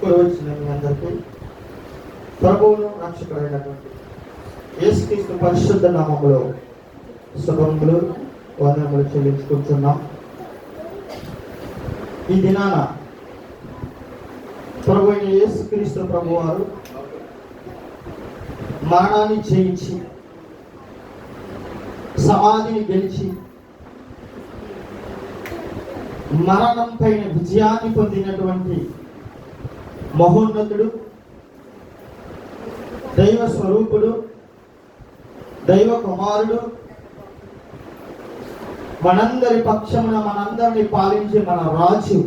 వచ్చిన మీ అందరికీ ప్రభువును రక్షకుడైనటువంటి యేసుక్రీస్తు పరిశుద్ధ నామములో శుభములు వందనములు చెల్లించుకుంటున్నాం. ఈ దినాన ప్రభు అయిన యేసుక్రీస్తు ప్రభువారు మరణాన్ని జయించి సమాధిని గెలిచి మరణం పైన విజయాన్ని పొందినటువంటి మహోన్నతుడు, దైవ స్వరూపుడు, దైవ కుమారుడు, మనందరి పక్షమున మనందరిని పాలించే మన రాజు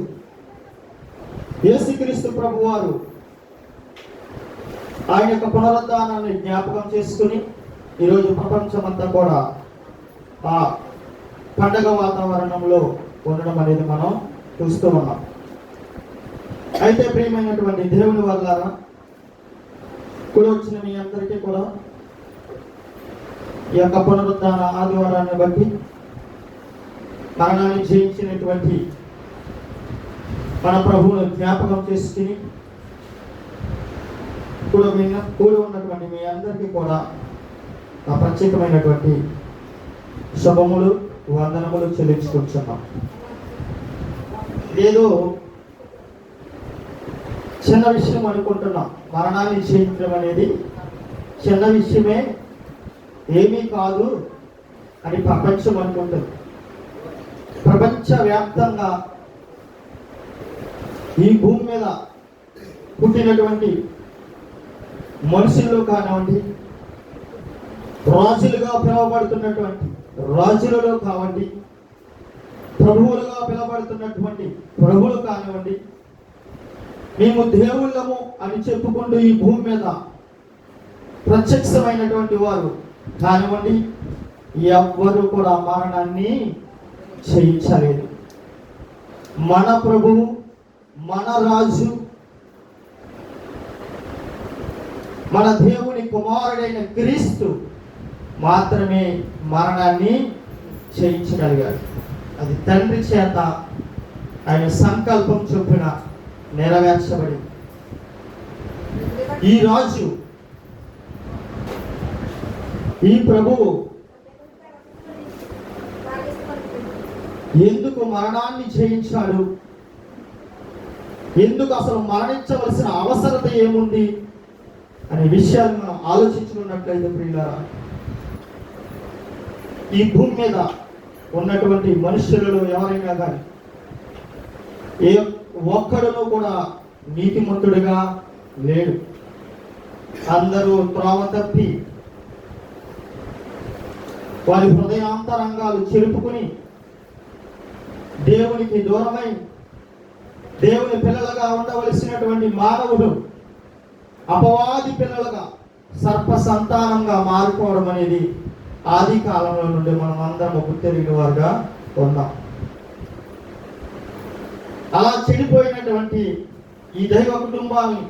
యేసుక్రీస్తు ప్రభువారు ఆయన యొక్క పునరుద్ధానాన్ని జ్ఞాపకం చేసుకుని ఈరోజు ప్రపంచమంతా కూడా ఆ పండగ వాతావరణంలో ఉండడం అనేది మనం చూస్తూ ఉన్నాం. అయితే ప్రియమైనటువంటి దేవుని వల్ల కూడా వచ్చిన మీ అందరికీ కూడా ఈ యొక్క పునరుద్ధాన ఆదివారాన్ని బట్టి మరణాన్ని జయించినటువంటి మన ప్రభువును జ్ఞాపకం చేసుకుని కూడి ఉన్నటువంటి మీ అందరికీ కూడా ఆ ప్రత్యేకమైనటువంటి శుభములు వందనములు చెల్లించుకుంటున్నాం. ఏదో చిన్న విషయం అనుకుంటున్నాం. మరణాన్ని జయించడం అనేది చిన్న విషయమే, ఏమీ కాదు అని ప్రపంచం అనుకుంటుంది. ప్రపంచవ్యాప్తంగా ఈ భూమి మీద పుట్టినటువంటి మనుషులు కానివ్వండి, రాజులుగా పిలువబడుతున్నటువంటి రాజులలో కావండి, ప్రభువులుగా పిలువబడుతున్నటువంటి ప్రభువులు కానివ్వండి, మేము దేవుళ్ళము అని చెప్పుకుంటూ ఈ భూమి మీద ప్రత్యక్షమైనటువంటి వారు కానివ్వండి, ఎవ్వరూ కూడా మరణాన్ని జయించలేదు. మన ప్రభువు, మన రాజు, మన దేవుని కుమారుడైన క్రీస్తు మాత్రమే మరణాన్ని జయించగలిగాడు. అది తండ్రి చేత ఆయన సంకల్పం చొప్పున నెరవేర్చబడి ఈ రాజు, ఈ ప్రభువు ఎందుకు మరణాన్ని జయించాడు, ఎందుకు అసలు మరణించవలసిన అవసరత ఏముంది అనే విషయాన్ని మనం ఆలోచించుకున్నట్లయితే ప్రియులారా, ఈ భూమి మీద ఉన్నటువంటి మనుషులలో ఎవరైనా కానీ ఏ ఒక్కడును కూడా నీతిమంతుడిగా లేడు. అందరూ త్రోవ తప్పి వారి హృదయాంతరంగాలు చెరుపుకుని దేవునికి దూరమై దేవుని పిల్లలుగా ఉండవలసినటువంటి మానవుడు అపవాది పిల్లలుగా సర్ప సంతానంగా మారిపోవడం అనేది ఆది కాలంలో నుండి మనం అందరం గుర్తెరిగిన వారుగా ఉన్నాం. అలా చెడిపోయినటువంటి ఈ దైవ కుటుంబాన్ని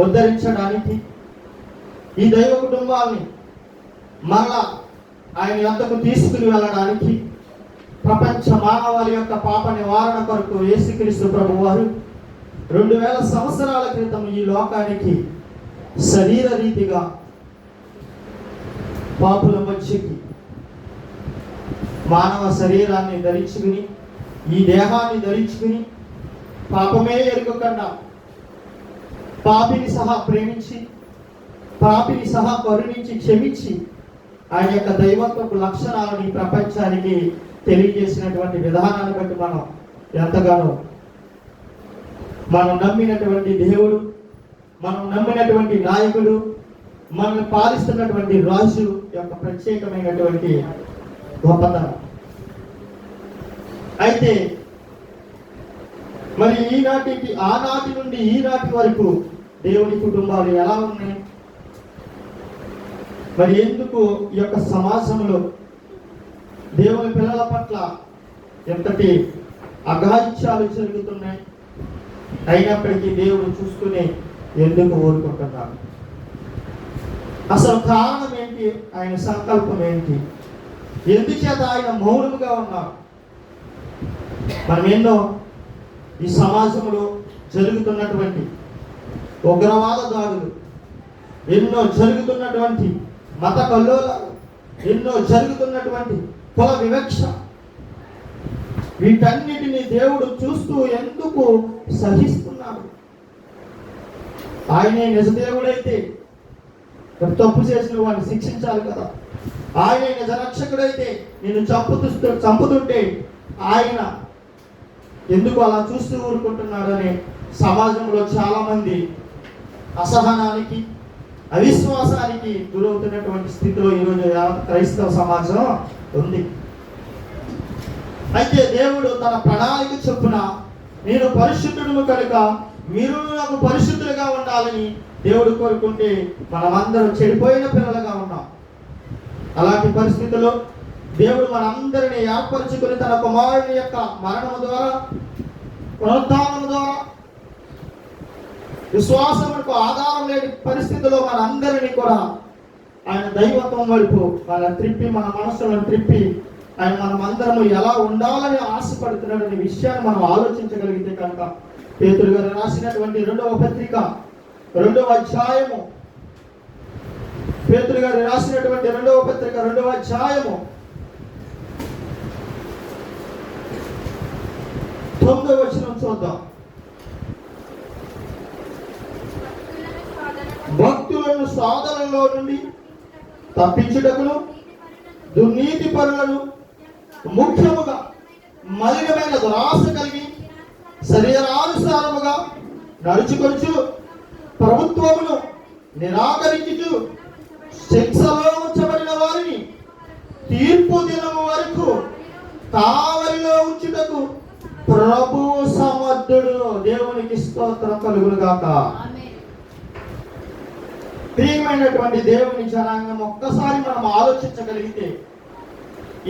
ఉద్ధరించడానికి, ఈ దైవ కుటుంబాన్ని మరలా ఆయన యొద్దకు తీసుకుని వెళ్ళడానికి, ప్రపంచ మానవాళి యొక్క పాప నివారణ కొరకు యేసుక్రీస్తు ప్రభువారు 2000 సంవత్సరాల క్రితం ఈ లోకానికి శరీర రీతిగా పాపుల మధ్యకి మానవ శరీరాన్ని ధరించుకుని, ఈ దేహాన్ని ధరించుకుని, పాపమే ఎరుగకుండా పాపిని సహా ప్రేమించి, పాపిని సహా కరుణించి క్షమించి ఆయన యొక్క దైవత్వపు లక్షణాలను ఈ ప్రపంచానికి తెలియజేసినటువంటి విధానాన్ని బట్టి మనం ఎంతగానో మనం నమ్మినటువంటి దేవుడు, మనం నమ్మినటువంటి నాయకుడు, మనల్ని పాలిస్తున్నటువంటి రాజు యొక్క ప్రత్యేకమైనటువంటి గొప్పతనం. అయితే మరి ఆనాటి నుండి ఈనాటి వరకు దేవుని కుటుంబాలు ఎలా ఉన్నాయి? మరి ఎందుకు ఈ యొక్క సమాజంలో దేవుని పిల్లల పట్ల ఎంతటి అఘాయిత్యాలు జరుగుతున్నాయి? అయినప్పటికీ దేవుడు చూసుకునే ఎందుకు ఊరుకుంటున్నారు? అసలు కారణం ఏంటి? ఆయన సంకల్పం ఏంటి? ఎందుచేత ఆయన మౌనముగా ఉన్నారు? మనం ఎన్నో ఈ సమాజంలో జరుగుతున్నటువంటి ఉగ్రవాద దాడులు, ఎన్నో జరుగుతున్నటువంటి మత కల్లోలాలు, ఎన్నో జరుగుతున్నటువంటి కుల వివక్ష, వీటన్నిటిని దేవుడు చూస్తూ ఎందుకు సహిస్తున్నాడు? ఆయనే నిజదేవుడైతే తప్పు చేసిన వాడిని శిక్షించాలి కదా. ఆయనే నిజ రక్షకుడైతే నేను చంపుతుంటే ఆయన ఎందుకు అలా చూస్తూ ఊరుకుంటున్నాడని సమాజంలో చాలా మంది అసహనానికి, అవిశ్వాసానికి గురవుతున్నటువంటి స్థితిలో ఈరోజు క్రైస్తవ సమాజం ఉంది. అయితే దేవుడు తన ప్రణాళిక చొప్పున నేను పరిశుద్ధుడు కనుక మీరు నాకు పరిశుద్ధులుగా ఉండాలని దేవుడు కోరుకుంటే మనమందరం చెడిపోయిన పిల్లలుగా ఉన్నాం. అలాంటి పరిస్థితుల్లో దేవుడు మనందరినీ ఏర్పరచుకుని తన కుమారుని యొక్క మరణము ద్వారా, పునరుద్ధానము ద్వారా, విశ్వాసములకు ఆధారం లేని పరిస్థితుల్లో మనందరినీ కూడా ఆయన దైవత్వం వైపు మన మనసులను త్రిప్పి ఆయన మనమందరము ఎలా ఉండాలని ఆశపడుతున్నాడనే విషయాన్ని మనం ఆలోచించగలిగితే కనుక పేతురు గారు రాసినటువంటి 2వ పత్రిక 2వ అధ్యాయము, పేతురు గారు రాసినటువంటి 2వ పత్రిక 2వ అధ్యాయము 9వ వచనం చూద్దాం. భక్తులను సాధనలో నుండి తప్పించుటకును దుర్నీతి పరులను ముఖ్యముగా మలినమైన దురాశ కలిగి శరీరానుసారముగా నడుచుకొచ్చు ప్రభుత్వమును నిరాకరించుచు శిక్షలో ఉంచబడిన వారిని తీర్పు దినము వరకు కావలిలో ఉంచుటకు ప్రభువు సమర్థుడు. దేవునికి స్తోత్రం కలుగును గాక. ప్రియమైనటువంటి దేవుని జనాంగం, ఒక్కసారి మనం ఆలోచించగలిగితే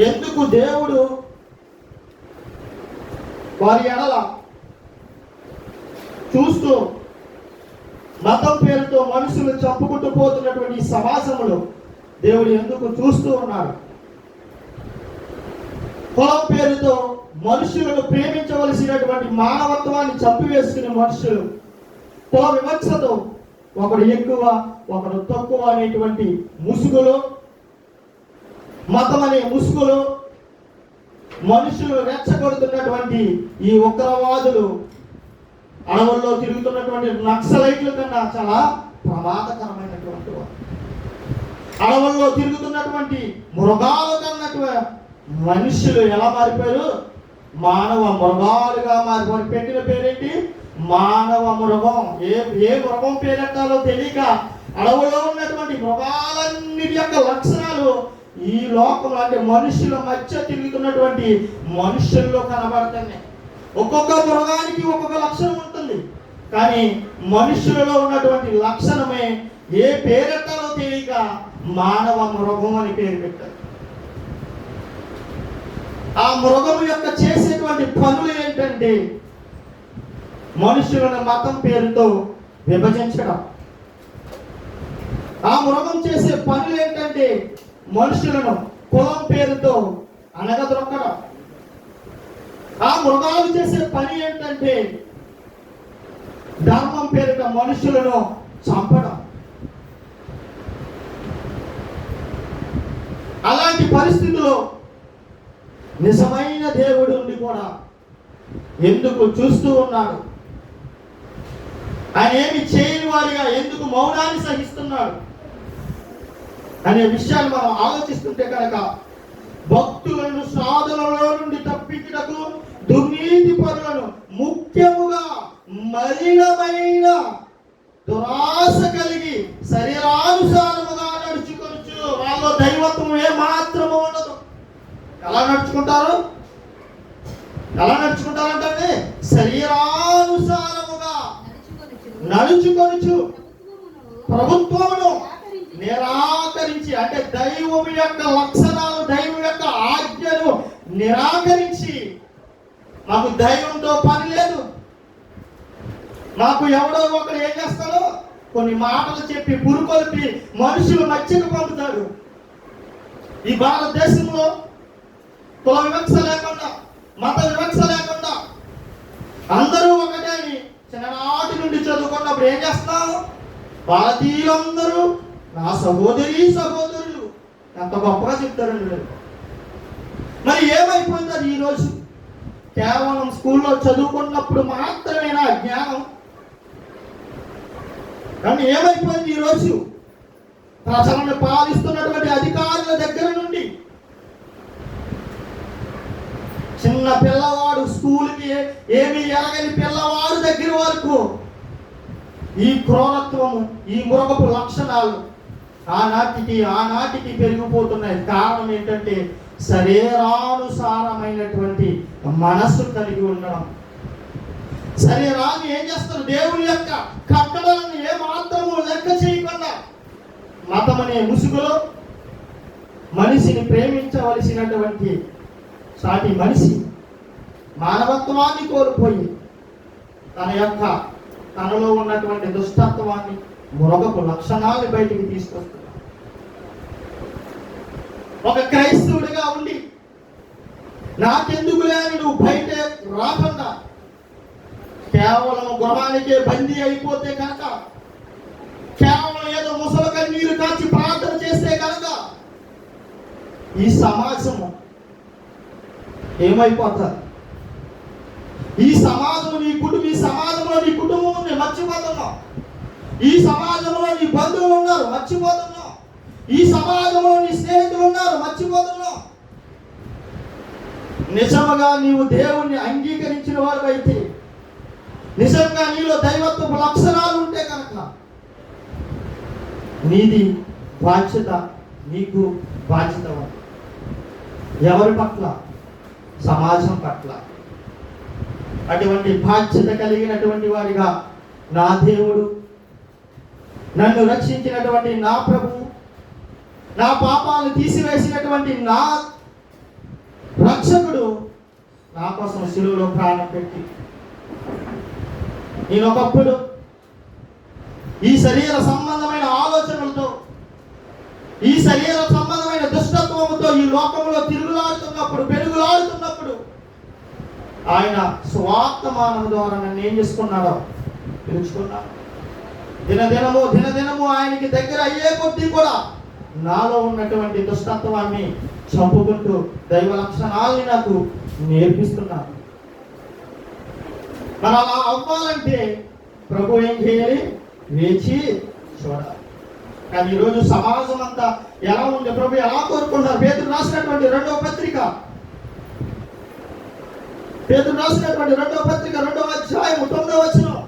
ఎందుకు దేవుడు వారి ఎడల చూస్తూ మతం పేరుతో మనుషులు చంపుకుంటూ పోతున్నటువంటి ఈ సమాజంలో దేవుడు ఎందుకు చూస్తూ ఉన్నాడు? కులం పేరుతో మనుషులను ప్రేమించవలసినటువంటి మానవత్వాన్ని చంపివేసుకునే మనుషులు కుల వివక్షతో ఒకడు ఎక్కువ ఒకడు తక్కువ అనేటువంటి ముసుగులో, మతం అనే ముసుగులో మనుషులు రెచ్చగొడుతున్నటువంటి ఈ ఉగ్రవాదులు, అడవుల్లో తిరుగుతున్నటువంటి నక్సలైట్ల కన్నా చాలా ప్రమాదకరమైనటువంటి వారు. అడవుల్లో తిరుగుతున్నటువంటి మృగాల కన్నటువంటి మనుషులు ఎలా మారిపోయారు? మానవ మృగాలుగా మారిపోయి పెట్టిన పేరేంటి? మానవ మృగం. ఏ మృగం పేరెట్టాలో తెలియక అడవులో ఉన్నటువంటి మృగాలన్నిటి యొక్క లక్షణాలు ఈ లోకంలో అంటే మనుషుల మధ్య తిరుగుతున్నటువంటి మనుషుల్లో కనబడుతున్నాయి. ఒక్కొక్క మృగానికి ఒక్కొక్క లక్షణం ఉంటుంది, కానీ మనుషులలో ఉన్నటువంటి లక్షణమే ఏ పేరెట్టాలో తెలియక మానవ మృగం అని పేరు పెట్టారు. ఆ మృగం యొక్క చేసేటువంటి పనులు ఏంటంటే మనుషులను మతం పేరుతో విభజించడం. ఆ మృగం చేసే పనులు ఏంటంటే మనుషులను కులం పేరుతో అనగదొక్కడం. ఆ మృగాలు చేసే పని ఏంటంటే ధర్మం పేరిట మనుషులను చంపడం. అలాంటి పరిస్థితుల్లో నిజమైన దేవుడు ఉండి కూడా ఎందుకు చూస్తూ ఉన్నాడు? ఆయన ఏమి చేయని వారిగా ఎందుకు మౌనాన్ని సహిస్తున్నాడు అనే విషయాన్ని మనం ఆలోచిస్తుంటే కనుక భక్తులను సాధనలో నుండి తప్పించుటకు దుర్నీతి పరులను ముఖ్యముగా మలినమైన దురాశ కలిగి శరీరానుసారముగా నడుచుకొచ్చు. వాళ్ళలో దైవత్వం ఏ మాత్రము ఉండదు. ఎలా నడుచుకుంటారంటే శరీరానుసారముగా నడుచుకొనుచు ప్రభుత్వమును నిరాకరించి, అంటే దైవం యొక్క లక్షణాలు, దైవం యొక్క ఆజ్ఞను నిరాకరించి, మాకు దైవంతో పని లేదు, మాకు ఎవడో ఒకడు ఏం చేస్తాడో కొన్ని మాటలు చెప్పి పురుకొల్పి మనుషులు మధ్యకు పంపుతాడు. ఈ భారతదేశంలో కుల వివక్ష లేకుండా, మత వివక్ష లేకుండా అందరూ ఒకటే అని చిన్న ఇప్పుడు ఏం చేస్తున్నాం? భారతీయులందరూ నా సహోదరులు ఎంత గొప్పగా చెప్తారండి మీరు. మరి ఏమైపోయింది అది ఈరోజు? కేవలం స్కూల్లో చదువుకున్నప్పుడు మాత్రమేనా జ్ఞానం? కానీ ఏమైపోయింది ఈరోజు? ప్రజలను పాలిస్తున్నటువంటి అధికారుల దగ్గర నుండి చిన్న పిల్లవాడు, స్కూల్కి ఏమి ఎరగని పిల్లవాడు దగ్గర వరకు ఈ క్రూరత్వము, ఈ మృగపు లక్షణాలు ఆనాటికి పెరిగిపోతున్నాయి. కారణం ఏంటంటే శరీరానుసారమైనటువంటి మనస్సు కలిగి ఉండడం. శరీరాన్ని ఏం చేస్తారు? దేవుని యొక్క కట్టడలను ఏమాత్రము లెక్క చేయకుండా మతం అనే ముసుగులో మనిషిని ప్రేమించవలసినటువంటి సాటి మనిషి మానవత్వాన్ని కోల్పోయి తనలో ఉన్నటువంటి దుష్టత్వాన్ని, మృగపు లక్షణాన్ని బయటికి తీసుకొస్తున్నాడు. ఒక క్రైస్తవుడిగా ఉండి నాకెందుకులే అని నువ్వు బయట రాకుండా కేవలం గృహానికే బందీ అయిపోతే కనుక, కేవలం ఏదో ముసలి కన్నీరు కాచి ప్రార్థన చేస్తే కనుక ఈ సమాజము ఏమైపోతారు? ఈ సమాజంలో నీ కుటుంబం ఉంది, మర్చిపోతున్నావు. ఈ సమాజంలో నీ బంధువులు ఉన్నారు, మర్చిపోతున్నావు. ఈ సమాజంలో నీ స్నేహితులు ఉన్నారు, మర్చిపోతున్నావు. నిజంగా నీవు దేవుణ్ణి అంగీకరించిన వారు అయితే, నిజంగా నీలో దైవత్వపు లక్షణాలు ఉంటే కనుక నీది బాధ్యత, నీకు బాధ్యత ఎవరి పట్ల? సమాజం పట్ల. అటువంటి బాధ్యత కలిగినటువంటి వారిగా నా దేవుడు, నన్ను రక్షించినటువంటి నా ప్రభువు, నా పాపాలను తీసివేసినటువంటి నా రక్షకుడు నా కోసం శిలువలో ప్రాణం పెట్టి, నేను ఒకప్పుడు ఈ శరీర సంబంధమైన ఆలోచనలతో, ఈ శరీర సంబంధమైన దుష్టత్వముతో ఈ లోకంలో పెరుగులాడుతున్నప్పుడు ఆయన స్వార్థమానం ద్వారా నన్ను ఏం చేసుకున్నాడో తెలుసుకున్నాడు. దినదినము ఆయనకి దగ్గర అయ్యే కొద్దీ కూడా నాలో ఉన్నటువంటి దుష్టత్వాన్ని చంపుకుంటూ దైవ లక్షణాలని నాకు నేర్పిస్తున్నాడు. మరి అలా అవ్వాలంటే ప్రభు ఏం చేయాలి? వేచి చూడాలి. కానీ ఈరోజు సమాజం అంతా ఎలా ఉంది? ప్రభు ఎలా కోరుకుంటారు? పేతురు రాసినటువంటి రెండవ పత్రిక 2వ అధ్యాయము 9వ వచనం.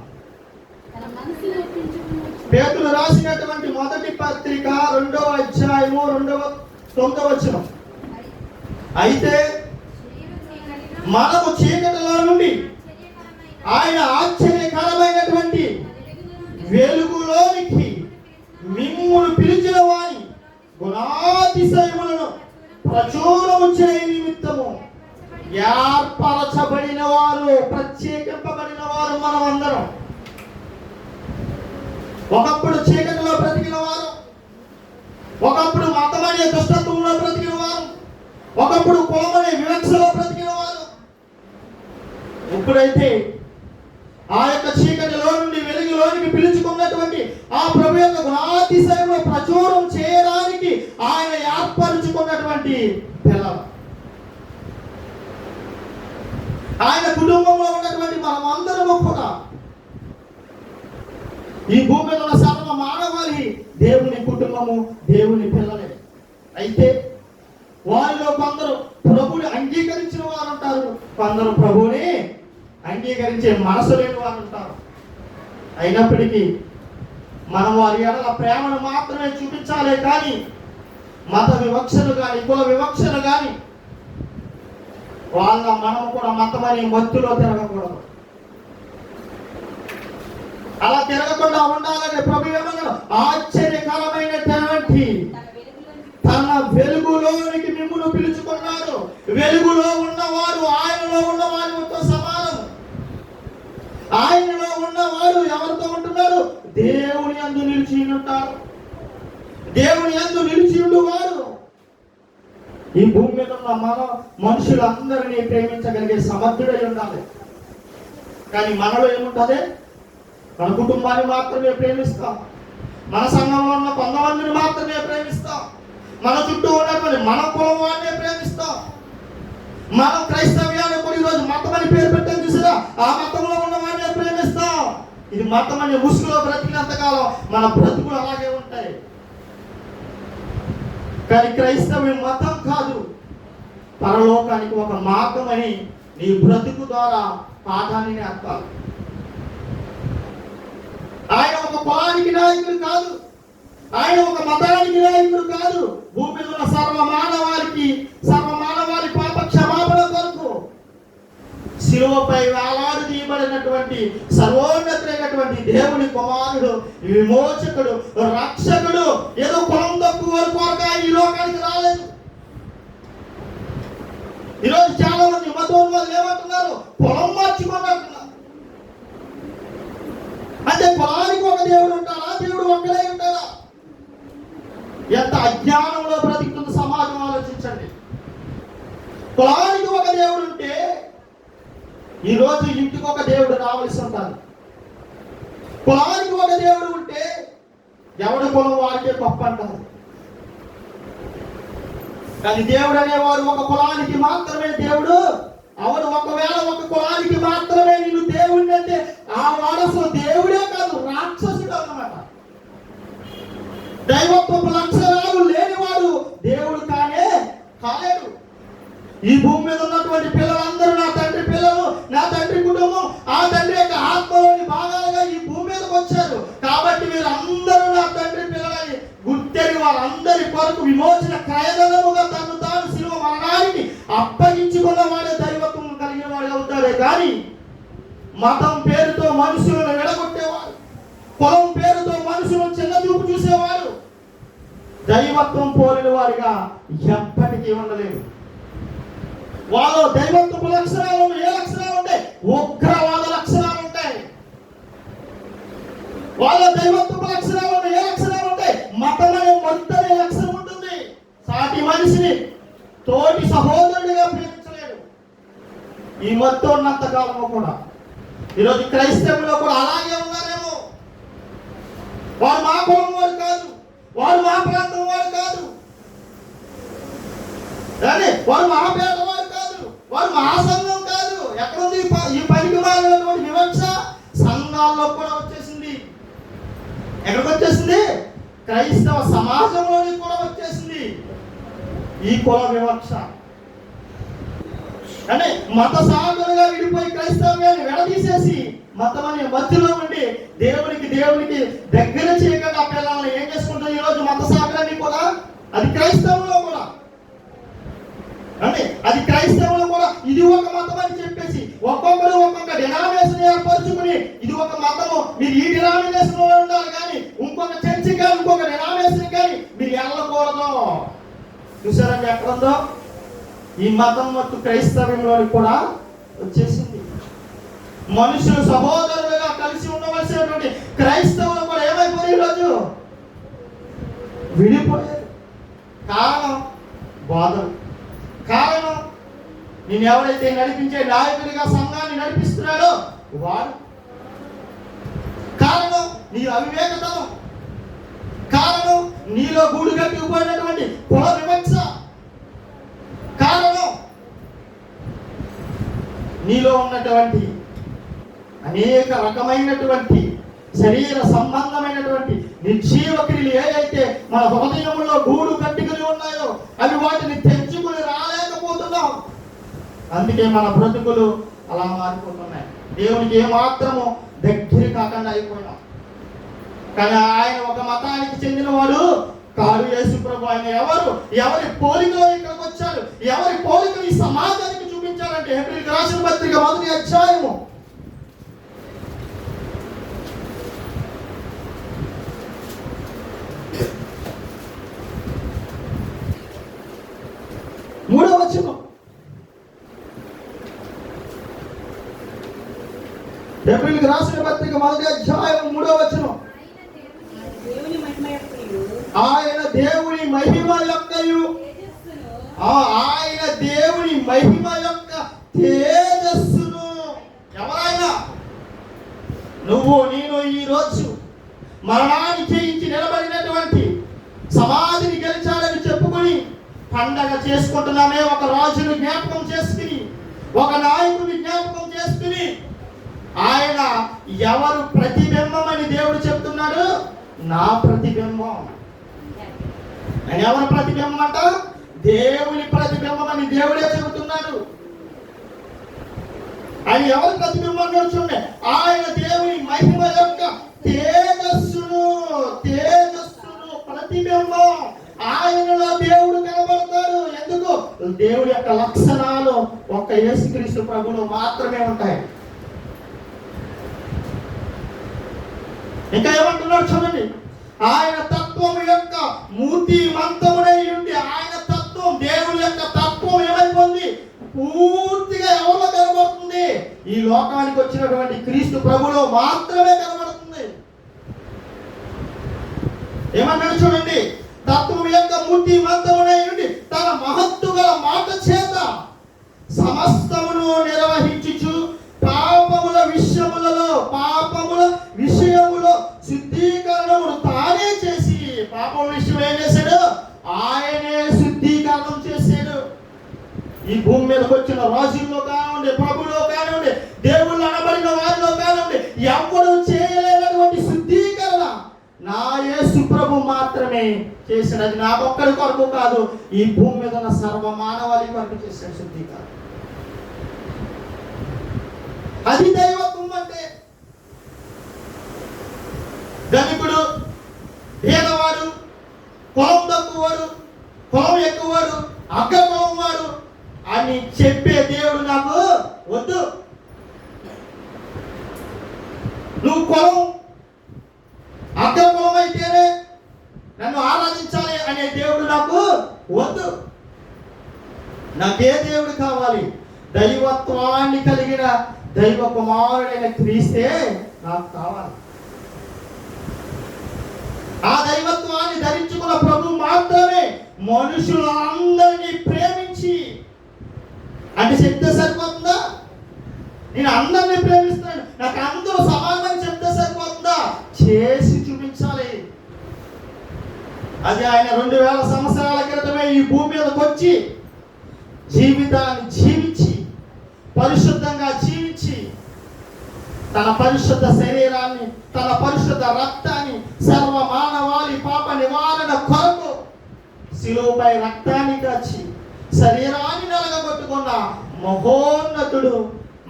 పేతురు రాసినటువంటి మొదటి పత్రిక 2వ అధ్యాయము 9వ వచనం. అయితే మనము చీకటిలో నుండి ఆయన ఆశ్చర్యకరమైనటువంటి వెలుగులోనికి మిమ్మును పిలిచిన వాని గుణాతిశయములను ప్రచురము చేయ నిమిత్తము ఏర్పరచబడిన వారు, ప్రత్యేకింపబడిన వారు మనమందరం. ఒకప్పుడు చీకటిలో బ్రతికిన వారు, ఒకప్పుడు మతమనే దుష్టత్వంలో బ్రతికిన వారు, ఒకప్పుడు కులమనే వివక్షలో బ్రతికిన వారు. ఇప్పుడైతే ఆ యొక్క చీకటిలో నుండి వెలుగులోనికి పిలుచుకున్నటువంటి ఆ ప్రభు యొక్క గుణాతిశయంలో ప్రచురం చేయడానికి ఆయన ఏర్పరుచుకున్నటువంటి పిల్లలు, ఆయన కుటుంబంలో ఉన్నటువంటి మనమందరము కూడా ఈ భూమి మీద ఉన్న సర్వ మానవాళి దేవుని కుటుంబము, దేవుని పిల్లలే. అయితే వారిలో కొందరు ప్రభుని అంగీకరించిన వారు ఉంటారు, కొందరు ప్రభుని అంగీకరించే మనసు లేని వారు ఉంటారు. అయినప్పటికీ మనం వారి ఎడల ప్రేమను మాత్రమే చూపించాలే కానీ మత వివక్షను కానీ, కుల వివక్షను కానీ, మనం కూడా మతమని మత్తులో తిరగకూడదు. అలా తిరగకుండా ఉండాలంటే ప్రభు ఏమన్నాడు? ఆశ్చర్యకరమైనటువంటి తన వెలుగులోనికి మిమ్మును పిలుచుకున్నాడు. వెలుగులో ఉన్నవాడు ఆయనలో ఉన్నవాడితో సమానం. ఆయనలో ఉన్నవాడు ఎవరితో ఉంటున్నాడు? దేవుని యందు నిలిచి ఉంటాడు. దేవుని యందు నిలిచి ఉండువాడు ఈ భూమి మీద ఉన్న మనుషులందరినీ ప్రేమించగలిగే సమర్థుడై ఉండాలి. కానీ మనలో ఏముంటుంది? మన కుటుంబాన్ని మాత్రమే ప్రేమిస్తాం, మన సంఘంలో ఉన్న కొంతమందిని మాత్రమే ప్రేమిస్తాం, మన చుట్టూ ఉన్నటువంటి మన కులం వాడినే ప్రేమిస్తాం. మనం క్రైస్తవ్యాన్ని కూడా ఈరోజు మతం అని పేరు పెట్టాం చూసారా, ఆ మతంలో ఉన్న వాడినే ప్రేమిస్తాం. ఇది మతం అనే ముసుగులో బ్రతికినంతకాలం మన బ్రతుకులు అలాగే ఉంటాయి. కానీ క్రైస్తవ్యం మతం కాదు, పరలోకానికి ఒక మార్గం అని నీ బ్రతుకు ద్వారా పాఠాన్ని నేర్పాలి. ఆయన ఒక కులానికి నాయకుడు కాదు, ఆయన ఒక మతానికి నాయకుడు కాదు. భూమి మీద ఉన్న సర్వ మానవాళి పాప క్షమాపణ కొరకు శిలువపై వేలాడదీయబడినటువంటి సర్వోన్నతుడైనటువంటి దేవుని కుమారుడు, విమోచకుడు, రక్షకుడు. ఏదో కులం తక్కువ వరకు ఈ లోకానికి రాలేదు. ఈరోజు చాలా మంది మతోన్మాదులు ఏమంటున్నారు, కులం మార్చుకోమంటున్నారు. అంటే కులానికి ఒక దేవుడు ఉంటారా? దేవుడు ఒక్కడే ఉంటారా? ఎంత అజ్ఞానంలో బ్రతుకుతున్న సమాజం ఆలోచించండి. కులానికి ఒక దేవుడు ఉంటే ఈరోజు ఇంటికి ఒక దేవుడు రావాల్సి ఉంటుంది. కులానికి ఒక దేవుడు ఉంటే ఎవడి కులం వాడికే గొప్ప అంటారు. కానీ దేవుడు అనేవాడు ఒక కులానికి మాత్రమే దేవుడు. అవును, ఒకవేళ ఒక కులానికి మాత్రమే నేను దేవుడిని అంటే ఆ వారసు దేవుడే కాదు, రాక్షసుడు అన్నమాట. దైవత్వపు లక్షణాలు లేనివాడు దేవుడు కానే కాలేడు. ఈ భూమి మీద ఉన్నటువంటి పిల్లలందరూ నా తండ్రి పిల్లలు, నా తండ్రి కుటుంబం, ఆ తండ్రి యొక్క ఆత్మలోని భాగాలుగా ఈ భూమి మీదకి వచ్చారు. కాబట్టి వీరందరూ నా తండ్రి పిల్లలని గుర్తెరి వారందరి కొరకు విమోచన క్రయధనముగా తను తాను శిలువ మరణానికి అప్పగించుకున్న వాడే దైవత్వం కలిగిన వాడు అవుతాడే. కానీ మతం పేరుతో మనుషులను విడగొట్టేవాడు, కులం పేరుతో మనుషులను చిన్న చూపు చూసేవాడు దైవత్వం పోలిన వారిగా ఎప్పటికీ ఉండలేదు. వాళ్ళు దైవత్వపు లక్షణాలు ఏ లక్షణాలు ఉంటాయి? ఉగ్రవాద లక్షణాలు ఉంటాయి. వాళ్ళ దైవత్వపు లక్షణాలు ఏ లక్షణాలు ఉంటాయి? మతం అనే మొత్తనే లక్షణం ఉంటుంది. సాటి మనిషిని తోటి సహోదరుడిగా ప్రేమించలేడు. ఈ మొత్తం ఉన్నంత కాలంలో కూడా ఈరోజు క్రైస్తవులో కూడా అలాగే ఉన్నారేమో. వారు మా కులం వారు కాదు, వారు మా ప్రాంతం వారు కాదు, కానీ వారు మా పేదవారు కాదు, వారు మా సంఘం కాదు. ఎక్కడుంది ఈ పనికి మారినటువంటి వివక్ష? సంఘాల్లో కూడా వచ్చేసింది. ఎక్కడికి వచ్చేసింది? క్రైస్తవ సమాజంలోని కూడా వచ్చేసింది ఈ కుల వివక్ష. అంటే మత సాధనగా విడిపోయి క్రైస్తవ్యాన్ని విడదీసేసి మతం అనే మధ్యలో ఉండి దేవునికి దగ్గర చేయకుండా పిల్లల్ని ఏం చేసుకుంటారు ఈరోజు మత సాగరాన్ని కూడా. అది క్రైస్తవంలో కూడా, అంటే అది క్రైస్తవంలో కూడా ఇది ఒక మతం అని చెప్పేసి ఒక్కొక్కరు ఒక్కొక్క డినామినేషన్ ఏర్పరచుకుని ఇది ఒక మతము, మీరు ఈ డినామినేషన్ లో ఉండాలి కానీ ఇంకొక చర్చి కానీ ఇంకొక డినామినేషన్ కానీ మీరు వెళ్ళకూడదు. చూసారండి ఎక్కడుందో ఈ మతం మొత్తం క్రైస్తవ్యంలోని కూడా వచ్చేసింది. మనుషులు సహోదరులుగా కలిసి ఉండవలసినటువంటి క్రైస్తవులు కూడా ఏమైపోయారు ఈరోజు? విడిపోయారు. కారణం బోధన. కారణం నేను ఎవరైతే నడిపించే నాయకుడిగా సంఘాన్ని నడిపిస్తున్నాడో వాడు. కారణం నీ అవివేకతనం. కారణం నీలో గూడు కట్టుకుపోయినటువంటి కుల వివక్ష. కారణం నీలో ఉన్నటువంటి అనేక రకమైనటువంటి శరీర సంబంధమైనటువంటి నిర్జీవ క్రియలు ఏదైతే మన హృదయంలో గూడు కట్టుకుని ఉన్నాయో అవి వాటిని తెంచుకుని రాలేకపోతున్నాం. అందుకే మన బ్రతుకులు అలా మారిపోతున్నాయి. దేవునికి ఏమాత్రము దగ్గర కాకుండా అయిపోయినాం. కానీ ఆయన ఒక మతానికి చెందినవాడు కాదు. యేసు ప్రభు ఆయన ఎవరి పోలికలో ఇక్కడికి వచ్చాడు, ఎవరి పోలికలు ఈ సమాజానికి చూపించాలంటే హెబ్రీయులకు రాసిన పత్రిక 1వ అధ్యాయము 3వ వచనం. హెబ్రీయులకు రాసిన పత్రిక 1వ అధ్యాయం 3వ వచనం. ఆయన దేవుని మహిమ యొక్కయు, ఆయన దేవుని మహిమ యొక్క తేజస్సును. ఎవరైనా నువ్వు నేను ఈరోజు మరణాన్ని జయించి నిలబడినటువంటి, సమాధిని గెలిచాడని చెప్పుకొని పండగ చేసుకుంటున్నామే. ఒక రాజును జ్ఞాపకం చేసుకుని, ఒక నాయకుని జ్ఞాపకం చేసుకుని, ఆయన ఎవరు ప్రతిబింబం అని దేవుడు చెప్తున్నాడు. నా ప్రతిబింబం. ఆయన ఎవరు ప్రతిబింబం అంట? దేవుని ప్రతిబింబం అని దేవుడే చెబుతున్నాడు. ఆయన ఎవరు ప్రతిబింబం అన్నాడు చూడండి. ఆయన దేవుని మహిమ యొక్క తేజస్సును ప్రతిబింబం. ఆయనలో దేవుడు కనబడతాడు. ఎందుకు? దేవుడి యొక్క లక్షణాలు ఒక్క యేసుక్రీస్తు ప్రభువులో మాత్రమే ఉంటాయి. ఇంకా ఏమంటున్నాడు చూడండి. ఆయన తత్వం యొక్క మూర్తి మంతముడై ఉండి, ఆయన తత్వం, దేవుడి యొక్క తత్వం ఏమైపోయింది? పూర్తిగా ఎవరిలో కనబడుతుంది? ఈ లోకానికి వచ్చినటువంటి క్రీస్తు ప్రభులో మాత్రమే కనబడుతుంది. ఏమన్నాడు చూడండి. తత్వం యొక్క మూర్తి మంతముడై ఉండి తన మహత్తు గల మాట చేత సమస్తమును నిర్వహించుచు పాపముల విషయములో శుద్ధీకరణమును తానే చేసి, పాపం విషయం ఏం చేశాడు? ఆయనే శుద్ధీకరణం చేశాడు. ఈ భూమి మీదకి వచ్చిన రాజుల్లో కానివ్వండి, ప్రభులో కానివ్వండి, దేవుళ్ళు అనబడిన వారిలో కానివ్వండి, ఎవరు చేయలేనటువంటి శుద్ధీకరణ నా యేసు ప్రభు మాత్రమే చేసినది. నా ఒక్కడి కొరకు కాదు, ఈ భూమి మీద ఉన్న సర్వ మానవాళి కొరకు చేశాడు శుద్ధీకరణ. అది దైవత్వం అంటే. ధనికుడు, పేదవాడు, కులం తక్కువవాడు, కులం ఎక్కువవాడు, అగ్ర కులం వాడు అని చెప్పే దేవుడు నాకు వద్దు. నువ్వు కులం అగ్ర కులం అయితేనే నన్ను ఆరాధించాలి అనే దేవుడు నాకు వద్దు. నాకే దేవుడు కావాలి? దైవత్వాన్ని కలిగిన దైవ కుమారుడైన క్రీస్తే నాకు కావాలి. ఆ దైవత్వాన్ని ధరించుకున్న ప్రభు మాత్రమే మనుషులందరినీ ప్రేమించి, అంటే చెప్తే సరిపోతుందా? నేను అందరినీ ప్రేమిస్తాను, నాకు అందరూ సమానమని చెప్తే సరిపోతుందా? చేసి చూపించాలి. అది ఆయన 2000 సంవత్సరాల క్రితమే ఈ భూమి మీదకి వచ్చి జీవితాన్ని జీవించి, పరిశుద్ధంగా జీవించి, తన పరిశుద్ధ శరీరాన్ని, తన పరిశుద్ధ రక్తాన్ని సర్వ మానవాళి పాప నివారణ కొరకు శిలువపై రక్తాన్ని కాచి శరీరాన్ని నలగగొట్టుకున్న మహోన్నతుడు,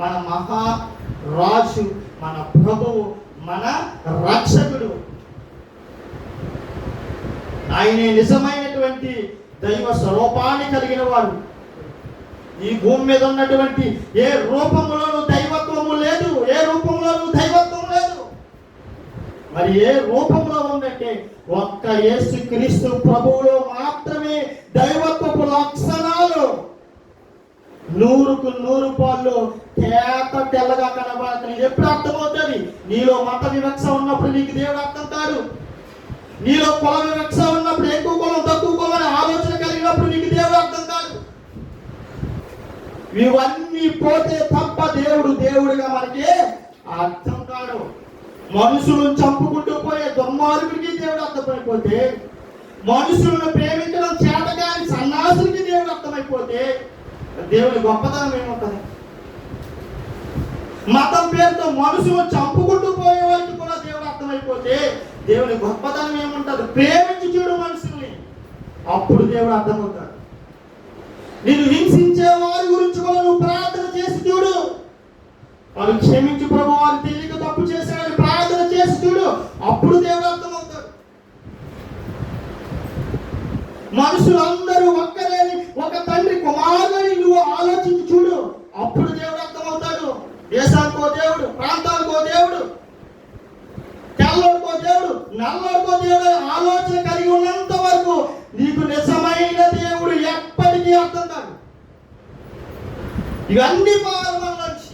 మన మహారాజు, మన ప్రభువు, మన రక్షకుడు. ఆయనే నిజమైనటువంటి దైవ స్వరూపాన్ని కలిగిన వాడు. ఈ భూమి మీద ఉన్నటువంటి ఏ రూపంలోనూ దైవత్వము లేదు, ఏ రూపంలోనూ దైవత్వం లేదు. మరి ఏ రూపంలో ఉందంటే ఒక్క యేసుక్రీస్తు ప్రభువులో మాత్రమే దైవత్వపు లక్షణాలు 100కు 100 పాళ్ళు తెల్లగా కనబడుతుంది. ఎప్పుడు అర్థమవుతుంది? నీలో మత వివక్ష ఉన్నప్పుడు నీకు దేవుడు అర్థం కాదు. నీలో కుల వివక్ష ఉన్నప్పుడు, ఎక్కువ కులం తక్కువ కులం అనే ఆలోచన కలిగినప్పుడు నీకు దేవుడు అర్థం కాదు. ఇవన్నీ పోతే తప్ప దేవుడిగా మనకి అర్థం కాదు. మనుషులను చంపుకుంటూ పోయే దుర్మార్గుడికి దేవుడు అర్థమైపోతే, మనుషులను ప్రేమించడం చేతగాని సన్నాసులకి దేవుడు అర్థమైపోతే దేవుని గొప్పతనం ఏముంటుంది? మతం పేరుతో మనుషులు చంపుకుంటూ పోయే వారికి కూడా దేవుడు అర్థమైపోతే దేవుని గొప్పతనం ఏముంటుంది? ప్రేమించి చూడు మనుషుల్ని, అప్పుడు దేవుడు అర్థమవుతాడు. నిన్ను హింసించే వారి గురించి కూడా నువ్వు ప్రార్థన చేసి చూడు. వారు క్షమించు ప్రభు, వారు తెలియక తప్పు చేశాడని ప్రార్థన చేసి చూడు, అప్పుడు దేవుడు అర్థమవుతాడు. మనుషులందరూ ఒక్కరేని ఒక తండ్రి కుమారుని నువ్వు ఆలోచించి చూడు, అప్పుడు దేవుడు అర్థమవుతాడు. దేశానికో దేవుడు, ప్రాంతానికో దేవుడు, తెల్లోడికో దేవుడు, నల్లోడికో దేవుడు ఆలోచన కలిగి ఉన్నంత వరకు నీకు నిజమైన దేవుడు ఎప్పటికీ అర్థం కాదు. ఇవన్నీ నుంచి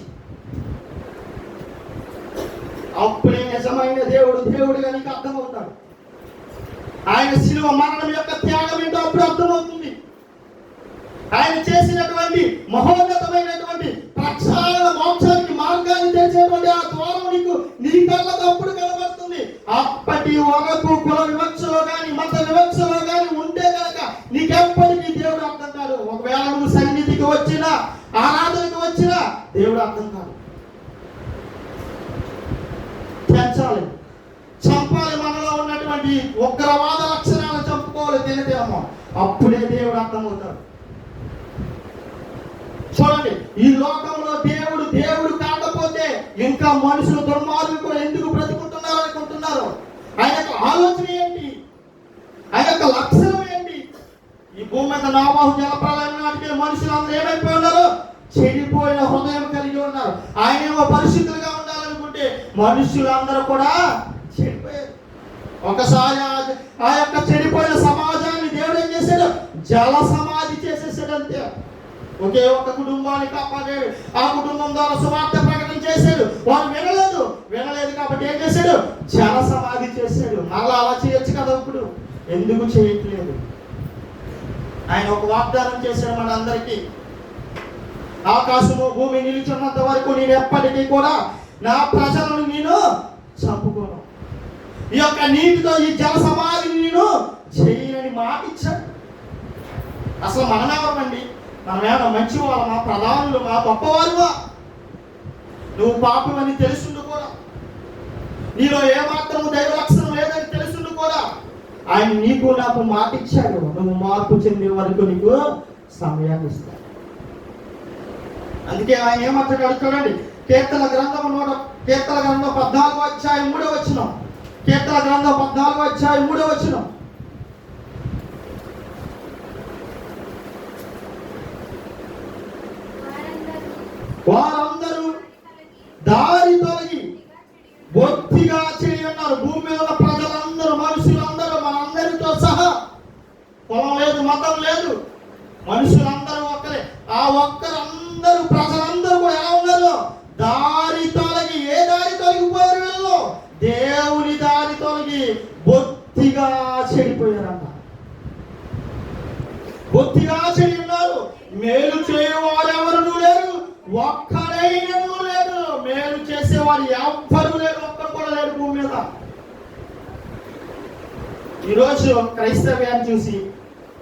అప్పుడే నిజమైన దేవుడుగా నీకు అర్థమవుతాడు. ఆయన శిలువ మరణం యొక్క త్యాగం ఏంటో అప్పుడు అర్థమవుతుంది. ఆయన చేసినటువంటి మహోన్నతమైనటువంటి ప్రక్షాళన మోక్షానికి మార్గాన్ని తెరిచేటువంటి ఆ ద్వారం నీకు నీ కళ్ళకు అప్పుడు కనబడుతుంది. అప్పటి వరకు కుల వివక్షలో కానీ మత వివక్షలో కానీ ఉంటే కనుక నీకెప్పటికీ దేవుడు అర్థం కాదు. ఒకవేళ నువ్వు సన్నిధికి వచ్చినా ఆరాధనకు వచ్చినా దేవుడు అర్థం కాదు. పెంచాలి, చంపాలి, మనలో ఉన్నటువంటి ఉగ్రవాద లక్షణాలను చంపుకోవాలి తినదేమో, అప్పుడే దేవుడు అర్థమవుతాడు. చూడండి, ఈ లోకంలో దేవుడు కాకపోతే ఇంకా మనుషులు దుర్మార్గులు ఎందుకు బ్రతుకుంటున్నారు అనుకుంటున్నారు? ఆయన యొక్క ఆలోచన ఏంటి? ఆయన యొక్క లక్షణం ఏంటి? ఈ భూమి మీద నోవాహు జలప్రలయం నాటికి మనుషులందరూ ఏమైపోయి ఉన్నారు? చెడిపోయిన హృదయం కలిగి ఉన్నారు. ఆయన ఏమో పరిశుద్ధులుగా ఉండాలనుకుంటే మనుషులందరూ కూడా చెడిపోయారు. ఒకసారి ఆ యొక్క చెడిపోయిన సమాజాన్ని దేవుడు ఏం చేశాడు? జల సమాధి చేసేసాడు. అంతే, ఒకే ఒక కుటుంబాన్ని కాపాడాడు. ఆ కుటుంబం ద్వారా సువార్త ప్రకటన చేశాడు. వారు వినలేదు కాబట్టి ఏం చేశాడు? జల సమాధి చేశాడు. మళ్ళా అలా చేయొచ్చు కదా, ఇప్పుడు ఎందుకు చేయట్లేదు? ఆయన ఒక వాగ్దానం చేశాడు మనందరికీ, ఆకాశము భూమి నిలిచినంత వరకు నేను ఎప్పటికీ కూడా నా ప్రజలను నేను చంపుకోను, ఈ యొక్క నీటితో ఈ జల సమాధిని నేను చేయనని మాట ఇచ్చాడు. అసలు మనమేమండి? మనమేమన్నా మంచి వాళ్ళమా? ప్రధానులమా? గొప్పవారుమా? నువ్వు పాపమని తెలుసుండు కూడా, నీలో ఏమాత్రము దైవ లక్షణం లేదని తెలుసుండు కూడా ఆయన నీకు నాకు మాట ఇచ్చాడు. నువ్వు మార్పు చెందే వరకు నీకు సమయాన్ని ఇస్తాడు. అందుకే ఆయన ఏమంటాడు చూడండి, కీర్తన గ్రంథం 14వ అధ్యాయం 3వ వచనం. కీర్తన గ్రంథం 14వ అధ్యాయం 3వ వచనం. వారందరూ దారి తొలగి బొత్తిగా చెడి ఉన్నారు. భూమి మీద ఉన్న ప్రజలందరూ, మనుషులందరూ, మనందరితో సహా, కులం లేదు, మతం లేదు, మనుషులందరూ ఒక్కరే. ఆ ఒక్కరందరూ, ప్రజలందరూ కూడా ఎలా ఉన్నారు? దారి తొలగి. ఏ దారి తొలగిపోయారు వీళ్ళు? దేవుని దారి తొలగి బొత్తిగా చెడిపోయారంట. బొత్తిగా చెడి ఉన్నారు. మేలు చేయవారు ఎవరు లేరు, ఒక్కడైనను లేడు. మేలు చేసేవాడు ఎవ్వరు లేరు, ఒక్కరు కూడా లేడు భూమి మీద. ఈరోజు క్రైస్తవ్యాన్ని చూసి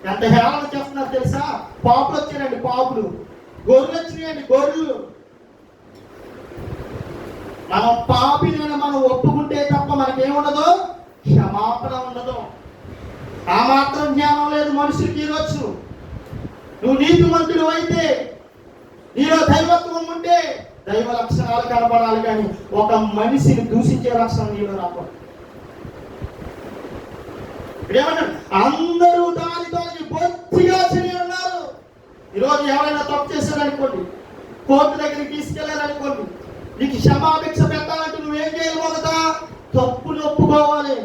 ఎంత హేళన చేస్తున్నారు తెలుసా? పాపులు వచ్చారండి, పాపులు. గొర్రెలు వచ్చినాయండి, గొర్రెలు. మనం పాపిని మనం ఒప్పుకుంటే తప్ప మనకేముండదు? క్షమాపణ ఉండదు. ఆ మాత్రం జ్ఞానం లేదు మనుషులకి ఈరోజు. నువ్వు నీతిమంతుడు అయితే, నీలో దైవత్వం ఉంటే దైవ లక్షణాలు కనబడాలి, కానీ ఒక మనిషిని దూషించే లక్షణం నీలో రాకూడదు. ఏమన్నాడు? అందరూ దారి తొలగి బొత్తిగా చెడి ఉన్నారు. ఈరోజు ఎవరైనా తప్పు చేశారనుకోండి, కోర్టు దగ్గరికి తీసుకెళ్లారనుకోండి, నీకు క్షమాభిక్ష పెట్టాలంటే నువ్వేం చేయాలి? మొదట తప్పులు ఒప్పుకోవాలి.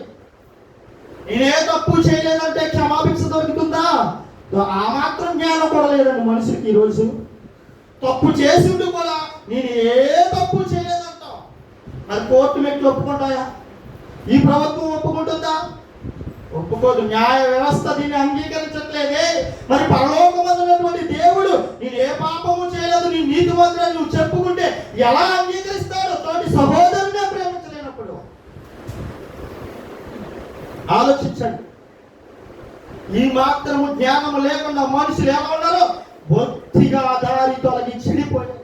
నేనే తప్పు చేయలేదంటే క్షమాభిక్ష దొరుకుతుందా? ఆ మాత్రం జ్ఞానం కూడా లేదండి మనుషులకి ఈరోజు. తప్పు చేసిండు కూడా నేను ఏ తప్పు చేయలేదంటావు. మరి కోర్టు మెట్లు ఒప్పుకుంటాయా? ఈ ప్రభుత్వం ఒప్పుకుంటుందా? ఒప్పుకోదు. న్యాయ వ్యవస్థ దీన్ని అంగీకరించట్లేదే. మరి పరలోకమందున్నటువంటి దేవుడు నేను ఏ పాపము చేయలేదు, నీ నీతిమంతుడని నువ్వు చెప్పుకుంటే ఎలా అంగీకరిస్తాడు? తోటి సహోదరునే ప్రేమించలేనప్పుడు. ఆలోచించండి. ఈ మాత్రము జ్ఞానము లేకుండా మనుషులు ఎలా ఉన్నారో బొత్తిగా దారి తొలగి చెడిపోయారు.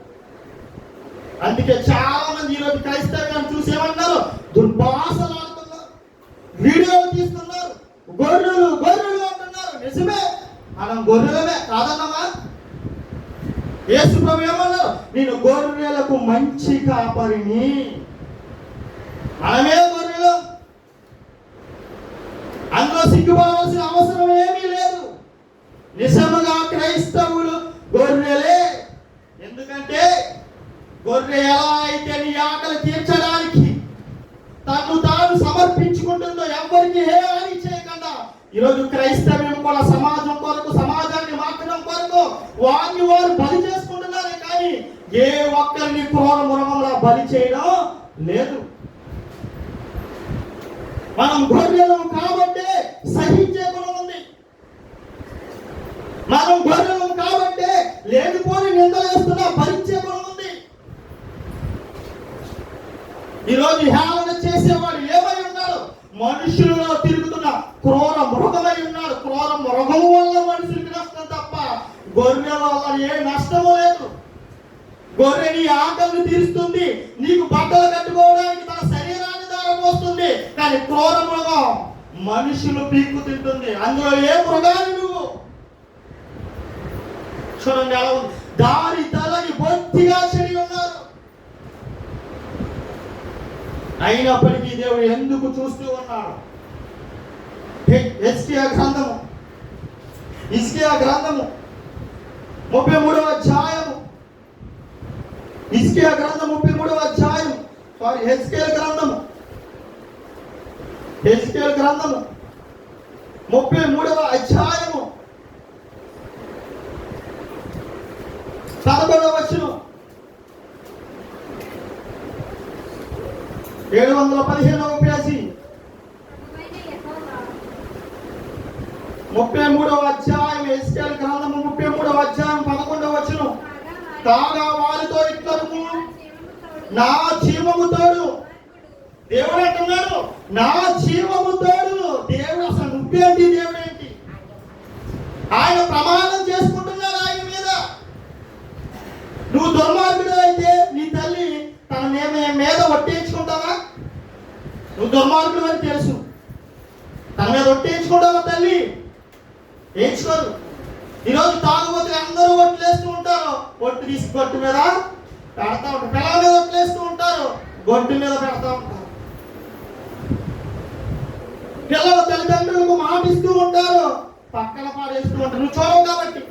అందుకే చాలా మంది ఈరోజు క్రైస్తవ్యాన్ని చూసి ఏమన్నారు? దుర్భాషలు ఆడుతున్నారు, వీడియోలు తీస్తున్నారు, గొర్రెలు గొర్రెలు అంటున్నారు. నిజమే, మనం గొర్రెలమే కాదన్నామా? యేసు ప్రభు ఏమన్నారు? నేను గొర్రెలకు మంచి కాపరిని. మనమే గొర్రెలు, అందులో సిగ్గుపడవలసిన అవసరం ఏమీ లేదు. నిజముగా క్రైస్తవులు గొర్రెలే. ఎందుకంటే గొర్రె ఎలా అయితే నీ ఆకలి తీర్చడానికి తను తాను సమర్పించుకుంటుందో, ఎవరికి ఏ హాని చేయకుండా, ఈరోజు క్రైస్తవ్యం కూడా సమాజం కొరకు, సమాజాన్ని మార్చడం కొరకు వారిని వారు బలి చేసుకుంటున్నారే కానీ ఏ ఒక్కరిని క్రూర మృగంలా బలి చేయడం లేదు. మనం గొర్రెలం కాబట్టి సహించే గుణం ఉంది. మనం గొర్రెలం కాబట్టి లేనిపోని నిందలేస్తున్నా భరించే గుణం ఉంది. ఈరోజు ఈరోజు హేళన చేసేవాడు ఏమై ఉన్నాడు? మనుషులలో తిరుగుతున్న క్రూర మృగమై ఉన్నాడు. క్రూర మృగం వల్ల మనుషులకి నష్టం తప్ప గొర్రెల వల్ల ఏ నష్టము లేదు. గొర్రె నీ ఆకలిని తీరుస్తుంది, నీకు బట్టలు కట్టుకోవడానికి తన శరీరాన్ని దారపోస్తుంది. కానీ క్రూర మృగం మనుషులు పీక్కు తింటుంది. అందులో ఏ మృగాన్ని నువ్వు చూడండి ఎలా ఉంది. దారి తలని బొత్తిగా చెడి ఉన్నారు. అయినప్పటికీ దేవుడు ఎందుకు చూస్తూ ఉన్నాడు? హిజ్కియా గ్రంథము 33వ అధ్యాయము. హిజ్కియా గ్రంథం 33వ అధ్యాయం. హెజ్కేల్ గ్రంథము 33వ అధ్యాయము 11వ వచనం. 715వ పేజీ 33వ అధ్యాయం. హెజ్కేల్ గ్రంథము 33వ అధ్యాయం 11వ వచనం. కాగా వారితో ఇట్లను, నా జీవము తోడు. దేవుడు అంటున్నాడు నా జీవము తోడు. దేవుడు అసలు నువ్వేంటి? దేవుడు ఏంటి? ఆయన ప్రమాణం చేసుకుంటున్నాడు ఆయన మీద. నువ్వు దుర్మార్గుడు అయితే నీ తల్లి తన మీద ఒట్టేయించుకుంటావా? నువ్వు దుర్మార్గుడు అని తెలుసు, తన మీద ఒట్టేయించుకుంటావా తల్లి? వేయించుకోరు. ఈరోజు తాగుబోతులు అందరూ ఒట్లేస్తూ ఉంటారు. ఒట్టు తీసి గొట్టు మీద పెడతా ఉంటారు. పిల్లల మీద ఒట్లేస్తూ ఉంటారు, గొట్టు మీద పెడతా ఉంటారు. పిల్లలు తల్లిదండ్రులకు మాటిస్తూ ఉంటారు, పక్కన పాడేస్తూ ఉంటారు. నువ్వు చూడవు కాబట్టి.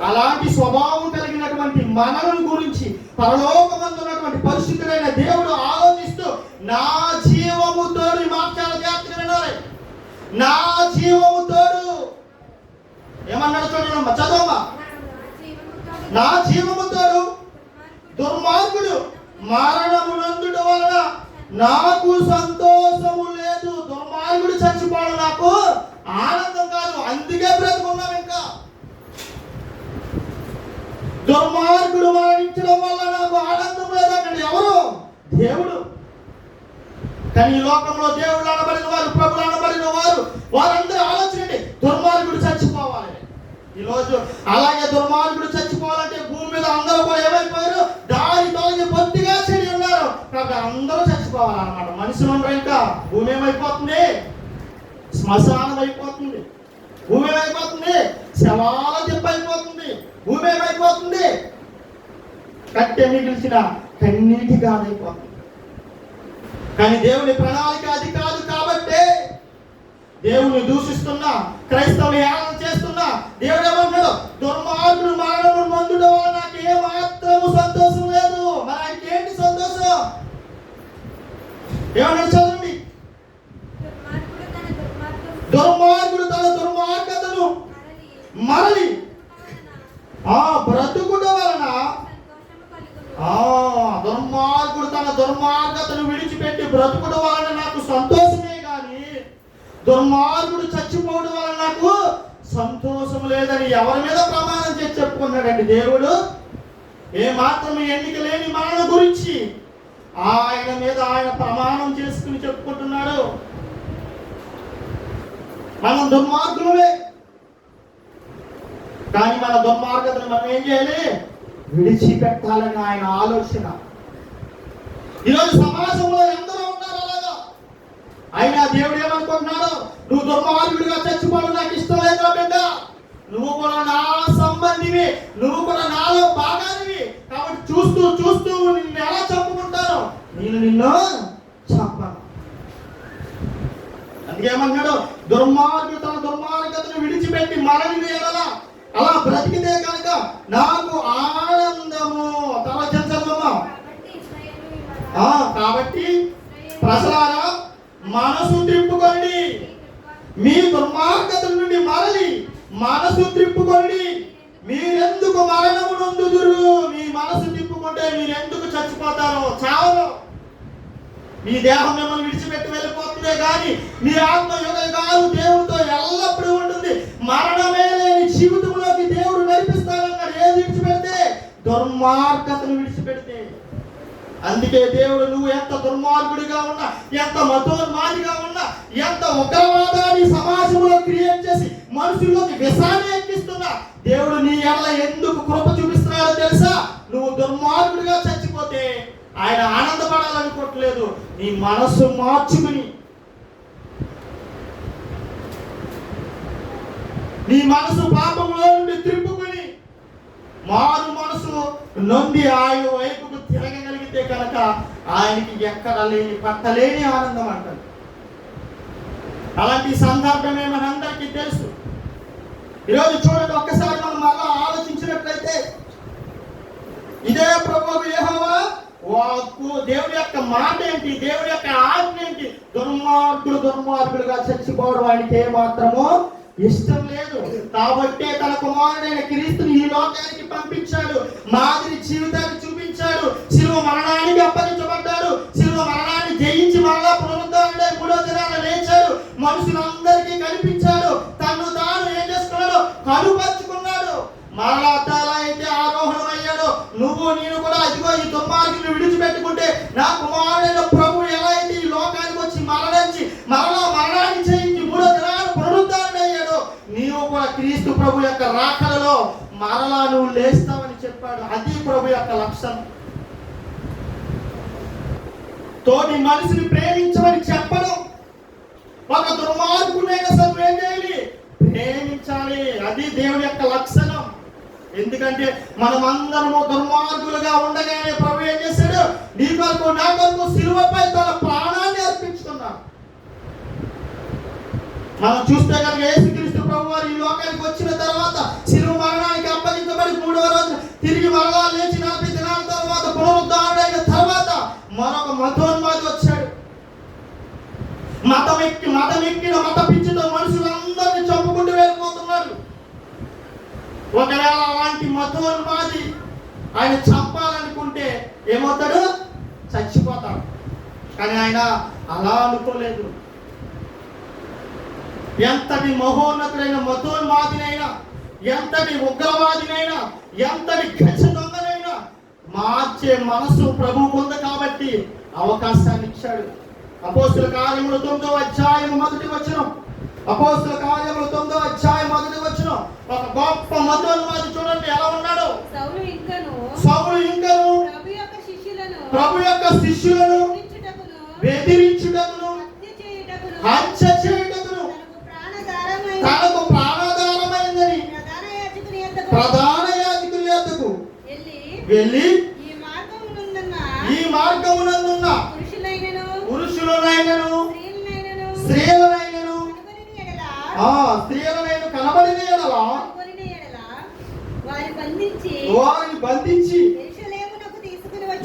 అలాంటి స్వభావం కలిగినటువంటి మనలను గురించి పరలోకమందు ఉన్నటువంటి పరిశుద్ధుడైన దేవుడు ఆలోచిస్తూ నా జీవము తోడు. ఈ మాట చాలా జాగ్రత్తగా వినాలి. నా జీవము తోడు ఏమన్నాడు చూడమ్మా, చదవమ్మా. నా జీవము తోడు దుర్మార్గుడు మరణమునందుట వలన నాకు సంతోషము లేదు. దుర్మార్గుడు చచ్చిపోవడం నాకు ఆనందం కాదు, అందుకే బ్రతుకున్నాం. ఇంకా దుర్మార్గుడు మరణించడం వల్ల నాకు ఆనందం లేదండి. ఎవరు? దేవుడు. కానీ ఈ లోకంలో దేవుడు అనబడిన వారు, ప్రభులు అనబడిన వారు, వారందరూ ఆలోచించండి, దుర్మార్గుడు చచ్చిపోవాలి. ఈరోజు అలాగే దుర్మార్గుడు చచ్చిపోవాలంటే భూమి మీద అందరూ కూడా ఏమైపోయారు? దారి తొలగి బొత్తిగా చెడి ఉన్నారు. కాబట్టి అందరూ చచ్చిపోవాలన్నమాట. మనుషులు ఉండరు. ఇంకా భూమి ఏమైపోతుంది? శ్మశానం అయిపోతుంది. భూమి ఏమైపోతుంది? శవాల దిబ్బ అయిపోతుంది. భూమి ఏమైపోతుంది? కట్టె మిగిల్చిన కన్నీటి గానైపోతుంది. కానీ దేవుని ప్రణాళిక అది కాదు. కాబట్టి దేవుని దూషిస్తున్నా, క్రైస్తవులు హేళన చేస్తున్నా, దేవుడు ఏమన్నాడు? దుర్మార్గుడు మరణము నొందుట వల్ల నాకు ఏ మాత్రము సంతోషం లేదు. మరి ఆయనకి ఏంటి సంతోషం? ఏమన్నాడు చదవండి. దుర్మార్గుడు తన దుర్మార్గతను మరలి బ్రతుకుట వలన, దుర్మార్గుడు తన దుర్మార్గతను విడిచిపెట్టి బ్రతుకుట వలన నాకు సంతోషమే గాని దుర్మార్గుడు చచ్చిపోవడం వలన నాకు సంతోషం లేదని ఎవరి మీద ప్రమాణం చేసి చెప్పుకున్నాడండి దేవుడు? ఏ మాత్రం ఎన్నిక లేని మరణ గురించి ఆయన మీద ఆయన ప్రమాణం చేసుకుని చెప్పుకుంటున్నాడు. మనం దుర్మార్గులమే, కానీ మన దుర్మార్గతను మనం ఏం చేయాలి? విడిచిపెట్టాలని ఆయన ఆలోచన. ఈరోజు సమాజంలో ఎందరో ఉన్నారు అలాగా. అయినా దేవుడు ఏమనుకుంటున్నాడు? నువ్వు దుర్మార్గుడిగా చచ్చిపోవడం నాకు ఇష్టం లేదు బిడ్డ. నువ్వు కూడా నా సంబంధివి, నువ్వు కూడా నాలో భాగానివి. కాబట్టి చూస్తూ చూస్తూ నిన్ను ఎలా చంపుకుంటాను? నేను నిన్ను చంపను. అందుకేమన్నాడు? దుర్మార్గుడు తన దుర్మార్గతను విడిచిపెట్టి మరణి ఎలా అలా బ్రతికితే కనుక నాకు ఆనందము. తర్వాత చదవమ్మా. కాబట్టి ప్రజలారా మనసు త్రిప్పుకోండి, మీ దుర్మార్గత నుండి మరలి మనసు త్రిప్పుకోండి. మీరెందుకు మరణము నొందుదురు? మీ మనసు తిప్పుకుంటే మీరెందుకు చచ్చిపోతారో? చావరు. మీ దేహం మిమ్మల్ని విడిచిపెట్టి వెళ్ళిపోతుందే కానీ మీ ఆత్మ యుగాలు దేవుడితో ఎల్లప్పుడూ ఉంటుంది. మరణమే లేని జీవితంలోకి దేవుడు నడిపిస్తానన్నాడు. ఏది విడిచిపెడితే? దుర్మార్గతను విడిచిపెడితే. అందుకే దేవుడు నువ్వు ఎంత దుర్మార్గుడిగా ఉన్నా, ఎంత మతోన్మాదిగా ఉన్నా, ఎంత ఉగ్రవాదాన్ని సమాజంలో క్రియేట్ చేసి మనుషుల్లోకి విషాన్ని ఎక్కిస్తున్నా, దేవుడు నీ ఎడల ఎందుకు కృప చూపిస్తున్నాడో తెలుసా? నువ్వు దుర్మార్గుడిగా చచ్చిపోతే ఆయన ఆనందపడాలనుకోవట్లేదు. నీ మనస్సు మార్చుకుని, నీ మనసు పాపంలో నుండి త్రిప్పుకుని మారు మనసు నొంది ఆయన వైపుకు తిరగగలిగితే కనుక ఆయనకి ఎక్కడ లేని పట్టలేని ఆనందం అంటారు. అలాంటి సందర్భమే మనందరికీ తెలుసు. ఈరోజు చూడండి, ఒక్కసారి మనం అలా ఆలోచించినట్లయితే ఇదే ప్రభువు యెహోవా వాక్కు, దేవుడి యొక్క మాట ఏంటి, దేవుడి యొక్క ఆజ్ఞ ఏంటి? దుర్మార్గులుగా చచ్చిపోవడం ఆయనకి ఏమాత్రమో ఇష్టం లేదు. కాబట్టే తన కుమారుడైన క్రీస్తుని ఈ లోకానికి పంపించాడు, మాదిరి జీవితాన్ని చూపించాడు, శిలువ మరణానికి అప్పగించబడ్డాడు, శిలువ మరణాన్ని జయించి మరలా పునరుద్ధరణై 3వ దినాన లేచాడు, మనుషులందరికీ కనిపించాడు, తను తాను ఏం చేసుకున్నాడు? కనుపరుచుకున్నాడు. మరలా ఎలా అయితే ఆరోహణమయ్యాడో నువ్వు నేను కూడా అదిగో ఈ దుర్మార్గుని విడిచిపెట్టుకుంటే నా కుమారుడైన ప్రభు ఎలా అయితే ఈ లోకానికి వచ్చి మరణించి మరలా మరణాన్ని జయించి 3వ దినాన పునరుద్ధరణయ్యాడో, నీవు కూడా క్రీస్తు ప్రభు యొక్క రాకడలో మరలా నువ్వు లేస్తావని చెప్పాడు. అది ప్రభు యొక్క లక్ష్యం. తోటి మనిషిని ప్రేమించమని చెప్పడం, ఒక దుర్మార్గుడైన సరే ఏం చేయాలి? ప్రేమించాలి. అది దేవుడి యొక్క లక్షణం. ఎందుకంటే మనం అందరము దుర్మార్గులుగా ఉండగానే ప్రభు ఏం చేశాడు? నీ కొరకు నా కొరకు సిలువపై తన ప్రాణాన్ని అర్పించుకున్నాడు. మనం చూస్తే కనుక యేసుక్రీస్తు ప్రభు వారు ఈ లోకానికి వచ్చిన తర్వాత శిలువ మరణానికి అప్పగించబడి 3వ రోజు తిరిగి మరలా లేచి 40 దినాల తర్వాత పునరుద్ధరణైన తర్వాత మరొక మతోన్మాది వచ్చాడు. మతమెక్కిన మత పిచ్చితో మనుషులందరినీ చంపుకుంటూ వెళ్ళిపోతున్నారు. ఒకవేళ అలాంటి మతోన్మాది ఆయన చంపాలనుకుంటే ఏమవుతాడు? చచ్చిపోతాడు. కానీ ఆయన అలా అనుకోలేదు. ఎంతటి మహోన్నతుడైన మతోన్మాదినైనా, ఎంతటి ఉగ్రవాదినైనా, ఎంతటి గచ్చ దొంగనైనా మార్చే మనసు ప్రభువుకు ఉంది కాబట్టి అవకాశాన్ని ఇచ్చాడు. అపోస్తుల కార్యములు 9వ అధ్యాయం 1వ వచనం. అపోస్తుల కార్యములు 9వ అధ్యాయం 1వ వచనం. ఒక గొప్ప మతోన్మాది చూడండి ఎలా ఉన్నాడు. సౌలు ఇంకను ప్రభు యొక్క శిష్యులను బెదిరించుటకును హత్య చేయుటకును తనకు ప్రాణాధారమైందని ప్రధాన యాజకుని యొద్దకు వెళ్ళి ఈ మార్గమునందున్న పురుషులనైనను స్త్రీలనైనను కనబడిన యెడల వారిని బంధించి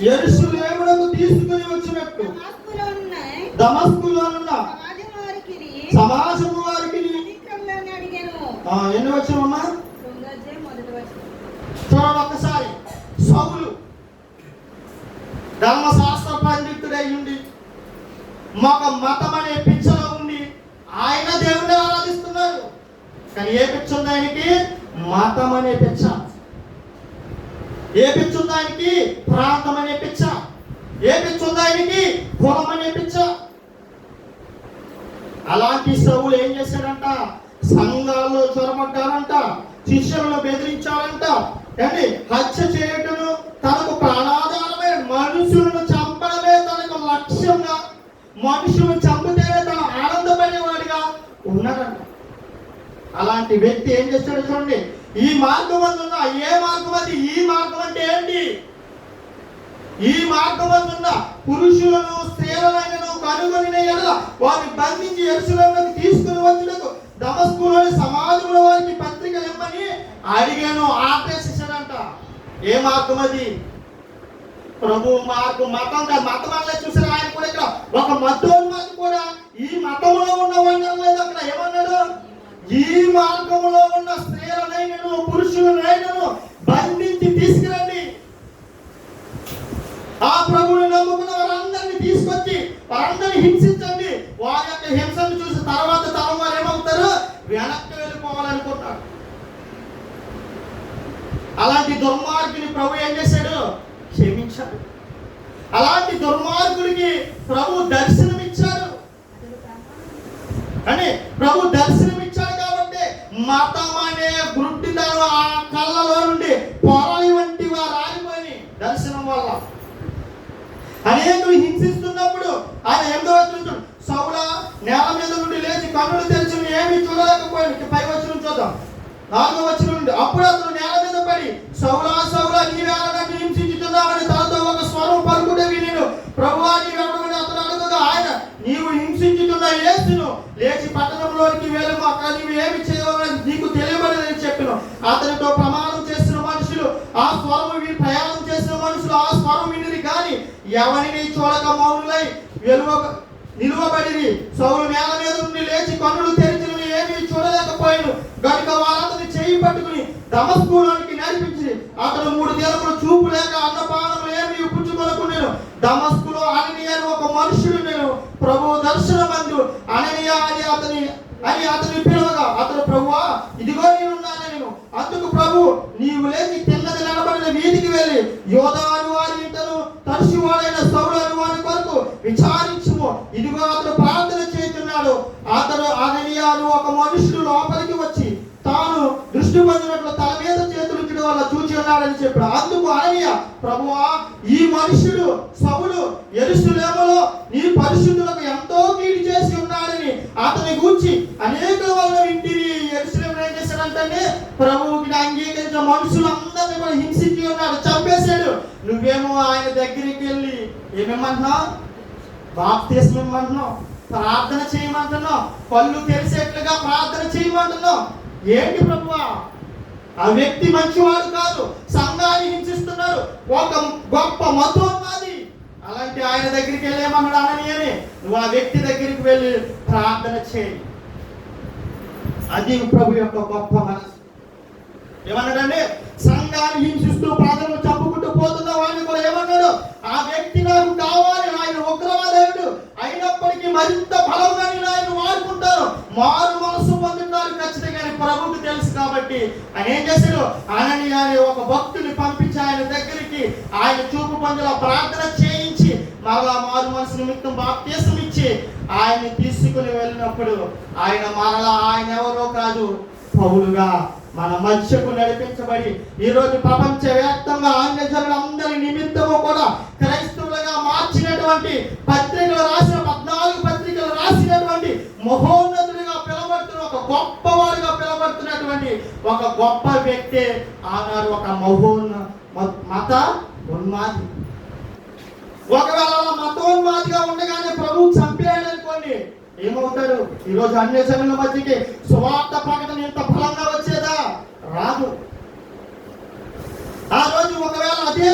యెరూషలేమునకు తీసుకుని వచ్చినట్టు దమస్కులోనున్న సమాజము వారికి ఎన్ని వచ్చామమ్మా? చూడండి ఒక్కసారి. సౌలు ధర్మశాస్త్ర పండితుడై ఉండి ఒక మతం అనే పిచ్చలో ఉండి ఆయన దేవుడిని ఆరాధిస్తున్నారు. కానీ ఏ పిచ్చ ఉంది ఆయనకి? మతం అనే పిచ్చ. ఏ పిచ్చ ఉంది ఆయనకి? ప్రాంతం అనే పిచ్చ. ఏ పిచ్చ ఉంది ఆయనకి? కులం అనే పిచ్చ. అలాంటి సౌలు ఏం చేశాడంట? సంఘాల్లో చొరబడ్డారంట, శిష్యులను బెదిరించారంట, కానీ హత్య చేయటను తనకు ప్రాణాధారమే, మనుషులను చంపడమే తనకు లక్ష్యంగా, మనుషులను చంపితేనే తను ఆనందపడేవాడిగా ఉన్నాడంట. అలాంటి వ్యక్తి ఏం చేస్తాడో చూడండి. ఈ మార్గం అందున్న ఏ మార్గం అది? ఈ మార్గం అంటే ఏంటి? ఈ మార్గం అందున్న పురుషులను స్త్రీలనైనను కనుగొనిన యెడల వారిని బంధించి యెరూషలేమునకు తీసుకుని వచ్చుటకు దమస్కులోని సమాజంలో వారికి పత్రికలు ఇమ్మని అడిగాను, ఆపేసేసాడంట. ఏ మార్గం అది? ప్రభు మార్గం. మతం కాదు. మతం అలా చూసారు ఆయన కూడా. ఇక్కడ ఒక మతోన్మాది కూడా ఈ మతంలో ఉన్నవాడిని అనలేదు. అక్కడ ఏమన్నాడు? ఈ మార్గంలో ఉన్న స్త్రీలనైనను పురుషులనైనను బంధించి తీసుకురండి. ఆ ప్రభువుని నమ్ముకున్న వారందరినీ తీసుకొచ్చి వారందరినీ హింసించండి. వారి యొక్క హింసను చూసి తర్వాత తరం వారు ఏమవుతారు? వెనక్కి వెళ్ళిపోవాలనుకుంటారు. అలాంటి దుర్మార్గుని ప్రభు ఏం చేశాడు? క్షమించాడు. అలాంటి దుర్మార్గుడికి ప్రభు దర్శనమిచ్చాడు. అని ప్రభు దర్శనమిచ్చాడు కాబట్టి మతం అనే గుడ్డిదనం ఆ కళ్ళలో నుండి పొరలి వంటి వారు ఆగిపోయి దర్శనం వల్ల. అనేకులు హింసిస్తున్నప్పుడు ఆయన 8వ వచనం, సౌల నేల మీద నుండి లేచి కన్నులు తెరిచి ఏమీ చూడలేకపోయాడు. 5వ వచనం చూద్దాం. 4వ వచనం నుండి, అప్పుడు అతను నేల మీద పడి, సౌలా సౌలా నీవేళ నన్ను హింసించుతున్నావని తనతో ఒక స్వరం పలుకుట వినెను. ప్రభువా నీవెవడని అతను అడగగా ఆయన, నీవు హింసించుతున్న యేసును లేచి పట్టణంలోనికి వెళ్ళము, అక్కడ నీవు ఏమి చేయవాలని నీకు తెలియబడదని చెప్పెను. అతనితో ప్రమాణం చేసిన మనుషులు ఆ స్వరం విని, ప్రయాణం చేసిన మనుషులు ఆ స్వరం వినిరి కానీ ఎవరిని చూడక మౌనులై నిలువబడిరి. సౌలు నేల మీద నుండి లేచి కన్నులు తెరిచిన ఏమీ చూడలేకపోయాను గనుక వారందరిని చేయి పట్టుకుని దమస్కులోనికి నడిపించి అతను 3 దినములు చూపు లేక అన్నపానములు ఏమీ పుచ్చుకొనకుండెను. దమస్కులో అననీయ అని ఒక మనుషుడు నేను ప్రభు దర్శనమందు అననీయ అని అతని పిలవగా అతను, ప్రభువా ఇదిగో నేనున్నాను. అందుకు ప్రభు, నీవు లేచి తిన్నది నిలబడిన వీధికి వెళ్ళి యోధా అని వారి ఇంటను తరచువాడైన సౌలు అని వారి కొరకు విచారించుము. ఇదిగో అతను ప్రార్థన చేస్తున్నాడు. అతను అననీయ అని ఒక మనుషుడు లోపలికి వచ్చి తాను దృష్టి పొందినట్లు తల మీద చేతులు ఉంచడం వల్ల చూచి ఉన్నాడని చెప్పాడు. అందుకు అననీయ, ప్రభువా ఈ మనుషుడు సౌలు యెరూషలేములో నీ పరిశుద్ధులకు ఎంతో కీడు చేసి ఉన్నాడని అతని గూర్చి అనేకుల వల్ల వింటిరి. యెరూషలేములో ఏం చేశాడంటే ప్రభువుకి అంగీకరించిన మనుషులందరినీ కూడా హింసించి ఉన్నాడు, చంపేశాడు. నువ్వేమో ఆయన దగ్గరికి వెళ్ళి ఏమేమంటున్నావు? బాప్తిస్మం ఇవ్వమంటున్నావు, ప్రార్థన చేయమంటున్నావు, కళ్ళు తెరిసేట్లుగా ప్రార్థన చేయమంటున్నావు. ఏంటి ప్రభువా? ఆ వ్యక్తి మంచివాడు కాదు, సంఘాన్ని హింసిస్తున్నాడు, ఒక గొప్ప మతోన్మాది. అలాంటి ఆయన దగ్గరికి వెళ్ళేమన్నాడు అననీయని, నువ్వు ఆ వ్యక్తి దగ్గరికి వెళ్ళి ప్రార్థన చేయి. అది ప్రభు యొక్క గొప్ప మనసు. ఏమన్నాడండి? సంఘాన్ని హింసిస్తూ ప్రజలను చంపుకుంటూ పోతున్న వాడిని కూడా ఏమన్నాడు? ఆ వ్యక్తి నాకు కావాలి, ఆయన ఉగ్రవాదేవుడు అయినప్పటికీ మరింత బలంగా నేను ఆయన వాడుకుంటాను, మారు మనసు పొందుతారు ఖచ్చితంగా ప్రభువుకు తెలుసు కాబట్టి ఆయన ఏం చేశాడు? అననీయ అనే ఒక భక్తుని పంపించి ఆయన దగ్గరికి ఆయన చూపు పొందేలా ప్రార్థన చేయించి మరలా మారు మనసు నిమిత్తం బాప్తిసం ఇచ్చి ఆయన్ని తీసుకుని వెళ్ళినప్పుడు ఆయన ఎవరో కాదు, పౌలుగా మన మధ్యకు నడిపించబడి ఈరోజు ప్రపంచవ్యాప్తంగా అన్యజనులందరి నిమిత్తము కూడా క్రైస్తవులుగా మార్చినటువంటి పత్రికలు రాసిన 14 పత్రికలు రాసినటువంటి మహోన్నతుడిగా పిలబడుతున్న ఒక గొప్పవాడిగా పిలబడుతున్నటువంటి ఒక గొప్ప వ్యక్తి ఆనాడు ఒక మత ఉన్మాది. ఒకవేళ మతోన్మాదిగా ఉండగానే ప్రభువు చంపేయాడు అనుకోండి, ఏమవుతాడు? ఈరోజు అన్య జనుల మధ్యకి సువార్త ప్రకటన ఎంత బలంగా వచ్చేదా? రాదు. ఆ రోజు ఒకవేళ అదే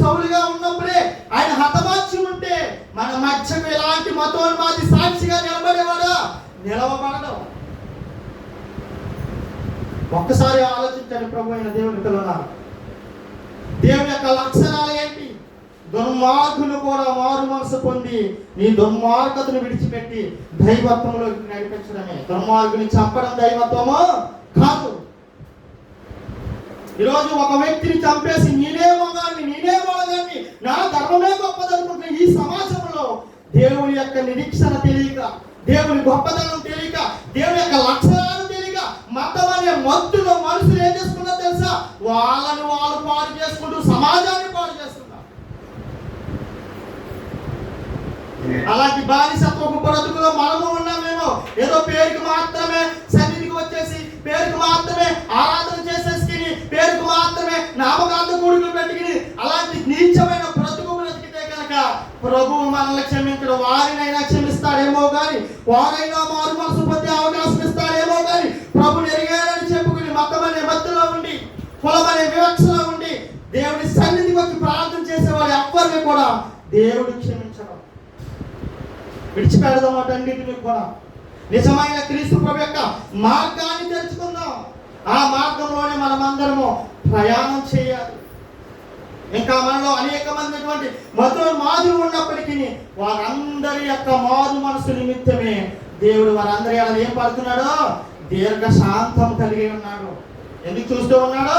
సౌలుగా ఉన్నప్పుడే ఆయన హతమార్చి ఉంటే మన మధ్యకు ఎలాంటి మతోన్మాది సాక్షిగా నిలబడేవాడా? నిలవబడడం. ఒక్కసారి ఆలోచించండి. ప్రభు అయిన దేవుని పిల్లలారా, దేవుని యొక్క లక్షణాలు ఏంటి? దుర్మార్గులు కూడా మారు మనసు పొంది నీ దుర్మార్గతను విడిచిపెట్టి దైవత్వంలోకి నడిపించడమే. దుర్మార్గుని చంపడం దైవత్వమో కాదు. ఈరోజు ఒక వ్యక్తిని చంపేసి నేనే మొగాన్ని నా ధర్మమే గొప్పదనుకుంటున్న ఈ సమాజంలో దేవుని యొక్క నిరీక్షణ తెలియక, దేవుని గొప్పతనం తెలియక, దేవుని యొక్క లక్షణాలు తెలియక మతం అనే మత్తులో మనుషులు ఏం చేసుకున్నారో తెలుసా? వాళ్ళని వాళ్ళు పాడు చేసుకుంటూ సమాజాన్ని పాడు చేస్తున్నారు. అలాంటి బానిసత్వపు బ్రతుకులో మనము ఉన్నామేమో. ఏదో పేరుకి మాత్రమే సన్నిధికి వచ్చేసి, పేరుకి మాత్రమే ఆరాధన చేసేసుకుని, పేరుకి మాత్రమే నామకాంత కూడుకులు పెట్టుకుని అలాంటి నీచమైన బ్రతుకు బ్రతికితే కనుక ప్రభువు మనల్ని క్షమించడం, వారినైనా క్షమిస్తాడేమో కానీ, వారైనా మారు మనసు పొందే అవకాశం ఇస్తాడేమో కానీ, ప్రభుని ఎరిగారని చెప్పుకుని మతం అనే మత్తులో ఉండి, కులం అనే వివక్షలో ఉండి దేవుని సన్నిధికి వచ్చి ప్రార్థన చేసేవాడు ఎవ్వరిని కూడా దేవుడు క్షమించడం. విడిచిపెడదాం వాటన్నిటిని కూడా. నిజమైన క్రీస్తు ప్రభు యొక్క మార్గాన్ని తెలుసుకుందాం. ఆ మార్గంలోనే మనమందరము ప్రయాణం చేయాలి. ఇంకా మనలో అనేక మంది మతోన్మాదులు ఉన్నప్పటికీ వారందరి యొక్క మారు మనసు నిమిత్తమే దేవుడు వారందరి ఏం పడుతున్నాడో? దీర్ఘ శాంతం కలిగి ఉన్నాడు. ఎందుకు చూస్తూ ఉన్నాడు?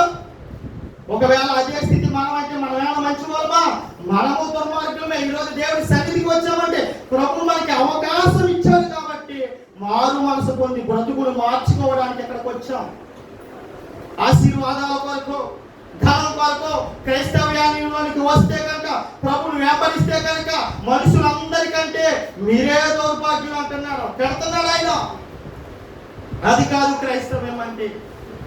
ఒకవేళ అదే స్థితి మనమైతే మనమేమో మంచి వాళ్ళమా? మనము దుర్మార్గులమే. ఈరోజు దేవుడి సన్నిధికి వచ్చామంటే ప్రభు మనకి అవకాశం ఇచ్చాడు కాబట్టి మారు మనసు పొంది బ్రతుకులు మార్చుకోవడానికి ఎక్కడికి వచ్చాం. ఆశీర్వాదాల కొరకు, ధనం కొరకు క్రైస్తవ్యానికి వస్తే కనుక, ప్రభుని వెంబడిస్తే కనుక మనుషులందరికంటే మీరే దౌర్భాగ్యం అంటున్నారు, పెడుతున్నాడు ఆయన. అది కాదు క్రైస్తవ్యం అంటే.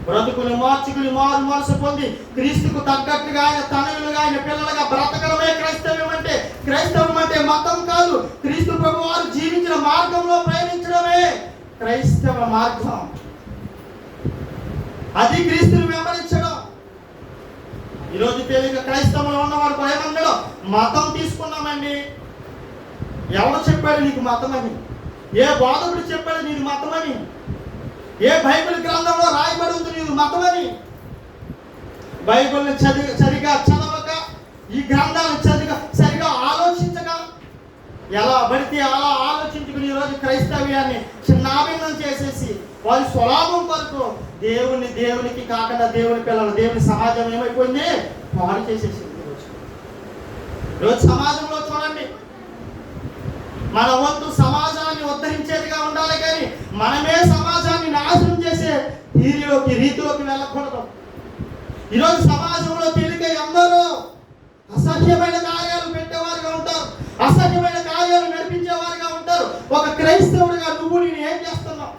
బ్రతుకుని మార్చుకుని మారు మనసు పొంది క్రీస్తుకు తగ్గట్టుగా ఆయన తనయులుగా ఆయన పిల్లలుగా బ్రతకడమే క్రైస్తవ్యం అంటే. క్రైస్తవం అంటే మతం కాదు, క్రీస్తు ప్రభు వారు జీవించిన మార్గంలో ప్రయాణించడమే క్రైస్తవ మార్గం. అది క్రీస్తుని వెంబడించడం. ఈరోజు తేలిక క్రైస్తవంలో ఉన్నవాడు ఏమన్నాడు? మతం తీసుకున్నామండి. ఎవరు చెప్పాడు నీకు మతం అని? ఏ బోధకుడు చెప్పాడు నీకు మతం అని? ఏ బైబిల్ గ్రంథంలో రాయబడి ఉంది నీకు మతం అని? బైబిల్ని సరిగా చదవక, ఈ గ్రంథాలను సరిగా ఆలోచించక, ఎలా పడితే అలా ఆలోచించుకుని ఈరోజు క్రైస్తవ్యాన్ని చిన్నాభిన్నం చేసేసి వారి స్వలాభం కొరకు దేవునికి కాకుండా దేవుని పిల్లలు, దేవుని సమాజం ఏమైపోయింది? పాడు చేసేసింది. ఈరోజు సమాజంలో చూడండి, మన వంతు సమాజాన్ని ఉద్ధరించేదిగా ఉండాలి కానీ మనమే సమాజాన్ని నాశనం చేసే రీతిలోకి వెళ్ళకూడదు. ఈరోజు సమాజంలో తెలియక అందరూ అసహ్యమైన కార్యాలు పెట్టేవారుగా ఉంటారు, అసహ్యమైన కార్యాలు నడిపించేవారుగా ఉంటారు. ఒక క్రైస్తవుడిగా నేను ఏం చేస్తున్నావు?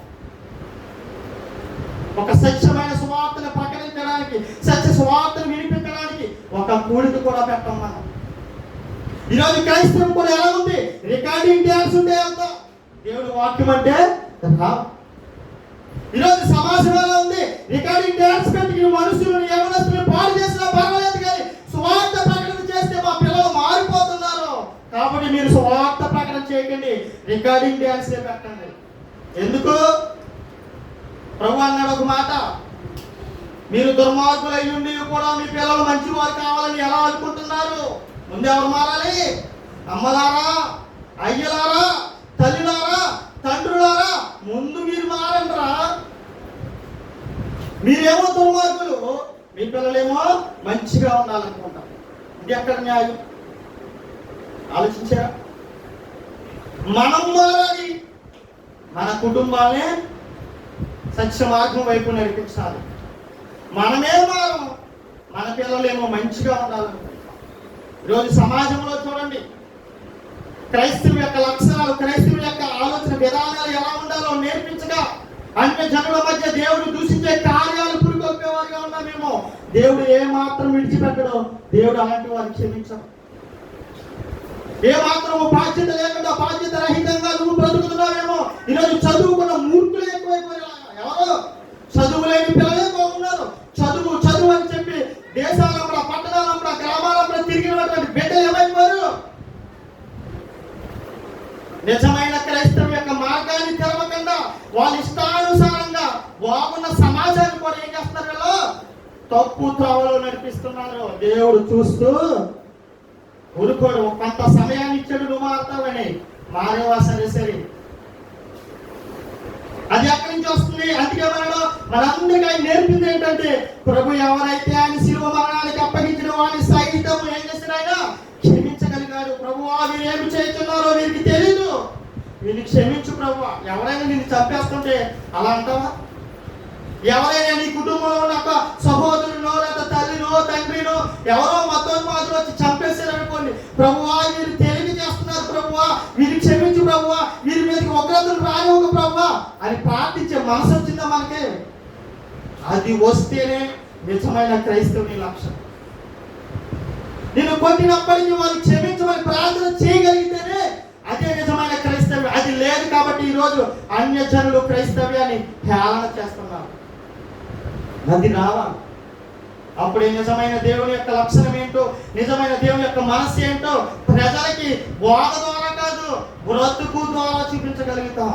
ఒక సత్యమైన సువార్తను ప్రకటించడానికి, సత్య సువార్తను వినిపించడానికి ఒక కూడిక కూడా పెట్టాం మనం. ఈరోజు క్రైస్తవం కూడా ఎలా ఉంది? రికార్డింగ్ డ్యాన్స్ ఉంటే అంత దేవుడు వాక్యం అంటే ఈరోజు సమాజం ఎలా ఉంది? రికార్డింగ్ డ్యాన్స్ పెట్టి మనుషులను యవనస్తులను పాడు చేసినా పర్వాలేదు కానీ సువార్త ప్రకటన చేస్తే మా పిల్లలు మారిపోతున్నారు. కాబట్టి మీరు సువార్త ప్రకటన చేయకండి, రికార్డింగ్ డ్యాన్స్ పెట్టండి. ఎందుకు? ప్రభు అన్నాడు ఒక మాట, మీరు దుర్మార్గులు అయ్యుండి కూడా మీ పిల్లలు మంచివారు కావాలని ఎలా అనుకుంటున్నారు? ముందు ఎవరు మారాలి? అమ్మలారా, అయ్యలారా, తల్లిలారా, తండ్రులారా, ముందు మీరు మారండిరా. మీరేమో దుర్మార్గులు, మీ పిల్లలేమో మంచిగా ఉండాలనుకుంటారు. ఇది ఎక్కడ న్యాయం? ఆలోచించారా? మనం మారాలి, మన కుటుంబాన్ని సత్య మార్గం వైపు నడిపించాలి. మనమే మారం, మన పిల్లలేమో మంచిగా ఉండాలనుకుంటాం. ఈరోజు సమాజంలో చూడండి, క్రైస్తవ యొక్క లక్షణాలు, క్రైస్తవ యొక్క ఆలోచన విధానాలు ఎలా ఉండాలో నేర్పించగా అన్య జనుల మధ్య దేవుడు దూషించే కార్యాలు పురుగొల్పేవారుగా ఉన్నామేమో. దేవుడు ఏ మాత్రం విడిచిపెట్టడో, దేవుడు అలాంటి వారిని క్షమించడు. ఏ మాత్రము బాధ్యత లేకుండా బాధ్యత రహితంగా నువ్వు బ్రతుకుతున్నావేమో. ఈరోజు చదువుకున్న మూర్ఖులు ఎక్కువైపోయారు. ఎవరో చదువు లేని పిల్లలే బాగున్నారు. చదువు చదువు అని చెప్పి దేశాలంలో, పట్టణాలంలో, గ్రామాలంలో తిరిగినటువంటి బిడ్డలు ఏమైపోయారు? నిజమైన క్రైస్తవం యొక్క మార్గాన్ని తెరవకుండా వాళ్ళ ఇష్టానుసారంగా బాగున్న సమాజాన్ని కూడా ఏం చేస్తున్నారు? వీళ్ళు తప్పు త్రోవలో నడిపిస్తున్నారు. దేవుడు చూస్తూ ఊరుకోడు. కొంత సమయాన్ని ఇచ్చాడు, నువ్వు మారుతావని. మారేవా సరే సరే, అది ఎక్కడి నుంచి వస్తుంది? అందుకే మనందరికీ ఆయన నేర్పింది ఏంటంటే, ప్రభు ఎవరైతే ఆయన శిలువ మరణానికి అప్పగించిన వాడిని సైతం ఏం చేసిన ఆయన క్షమించగలిగాడు. ప్రభువా, వీరు ఏమి చేస్తున్నారో వీరికి తెలీదు, వీరిని క్షమించు ప్రభువా. ఎవరైనా నిన్ను చంపేస్తుంటే అలా అంటావా? ఎవరైనా నీ కుటుంబంలో ఉన్న ఒక సహోదరునో లేదా తల్లినో తండ్రినో ఎవరో మతోన్మాదులు వచ్చి చంపేశారనుకోండి, ప్రభువా వీరు తెలివి చేస్తున్నారు ప్రభువా, వీరిని క్షమించు ప్రభువా, వీరి మీదకి ఉగ్రతలు రానివ్వకు ప్రభువా అని ప్రార్థించే మనసు వచ్చిందా మనకి? అది వస్తేనే నిజమైన క్రైస్తవుని లక్ష్యం. నేను కొట్టినప్పటికీ వాళ్ళు క్షమించమని ప్రార్థన చేయగలిగితేనే అదే నిజమైన క్రైస్తవ్యం. అది లేదు కాబట్టి ఈరోజు అన్య జనులు క్రైస్తవ్యాన్ని హేళన చేస్తున్నారు. అది రావాలి. అప్పుడే నిజమైన దేవుని యొక్క లక్షణం ఏంటో, నిజమైన దేవుని యొక్క మనస్సు ఏంటో ప్రజలకి బోధ ద్వారా కాదు, బ్రతుకు ద్వారా చూపించగలుగుతాం.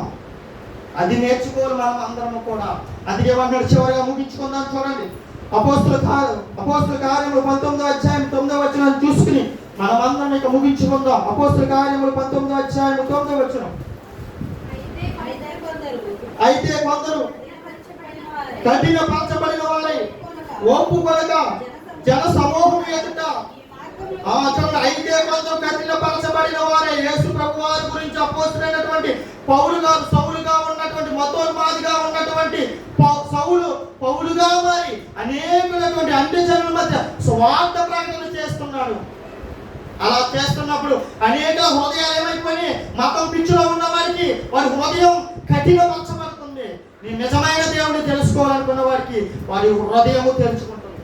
అది నేర్చుకోవాలి మనం అందరము కూడా. అది ఏమన్నాడు? చివరిగా ముగించుకుందాం. చూడండి, అపోస్తుల కార్యములు 19వ అధ్యాయం 9వ వచనాన్ని చూసుకుని మనం అందరం ఇక ముగించుకుందాం. అపోస్తుల కార్యములు 19వ అధ్యాయం 9వ వచనం. అయితే కొందరు కఠినపరచబడిన వారై ఒప్పుకొనక జన సమూహం ఎదుట చూడండి, అయితే కొంచెం కఠినపరచబడిన వారే యేసు ప్రభు వారి గురించి అపోస్తులైనటువంటి సౌలుగా ఉన్నటువంటి మతోన్మాదిగా ఉన్నటువంటి పౌలుగా మరి అనేకమైనటువంటి అన్ని జనుల మధ్య స్వార్థ ప్రకటన చేస్తున్నాడు. అలా చేస్తున్నప్పుడు అనేక హృదయాలు ఏమైపోయి మతం పిచ్చిలో ఉన్న వారికి వారి హృదయం కఠినపరచబడుతుంది. నీ నిజమైన దేవుడిని తెలుసుకోవాలనుకున్న వారికి వారి హృదయము తెరుచుకుంటుంది.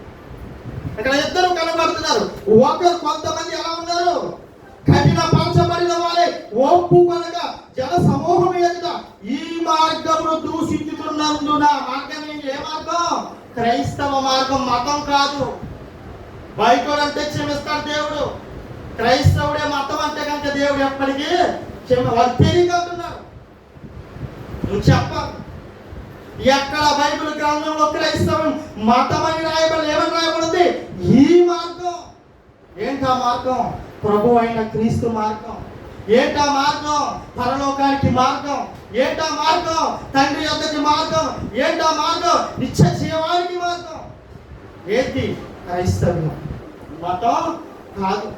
ఇక్కడ ఇద్దరు కనబడుతున్నారు. కొంతమంది ఎలా ఉన్నారు? కఠినపరచబడిన వారే ఒప్పుకొనగా జన సమూహం ఎదుట ఈ మార్గమును దూషించుతున్నందున. మార్గం ఏంటి? ఏ మార్గం? క్రైస్తవ మార్గం. మతం కాదు. బైకోడు అంటే క్షమిస్తాడు దేవుడు. క్రైస్తవుడే మతం అంటే కనుక దేవుడు ఎప్పటికీ వాళ్ళు తెలియకుంటున్నారు. నువ్వు చెప్పాలి. ఎక్కడ బైబిల్ గ్రంథంలో క్రైస్తవం మతం అని రాయబడి ఏమని రాయబడింది? ఈ మార్గం. ఏంటా మార్గం? ప్రభు అయిన క్రీస్తు మార్గం. ఏంటా మార్గం? పరలోకానికి మార్గం. ఏంటా మార్గం? తండ్రి యొద్దకి మార్గం. ఏంటా మార్గం? నిత్య జీవానికి మార్గం. ఏంటి? క్రైస్తవ్యం. మతం కాదు.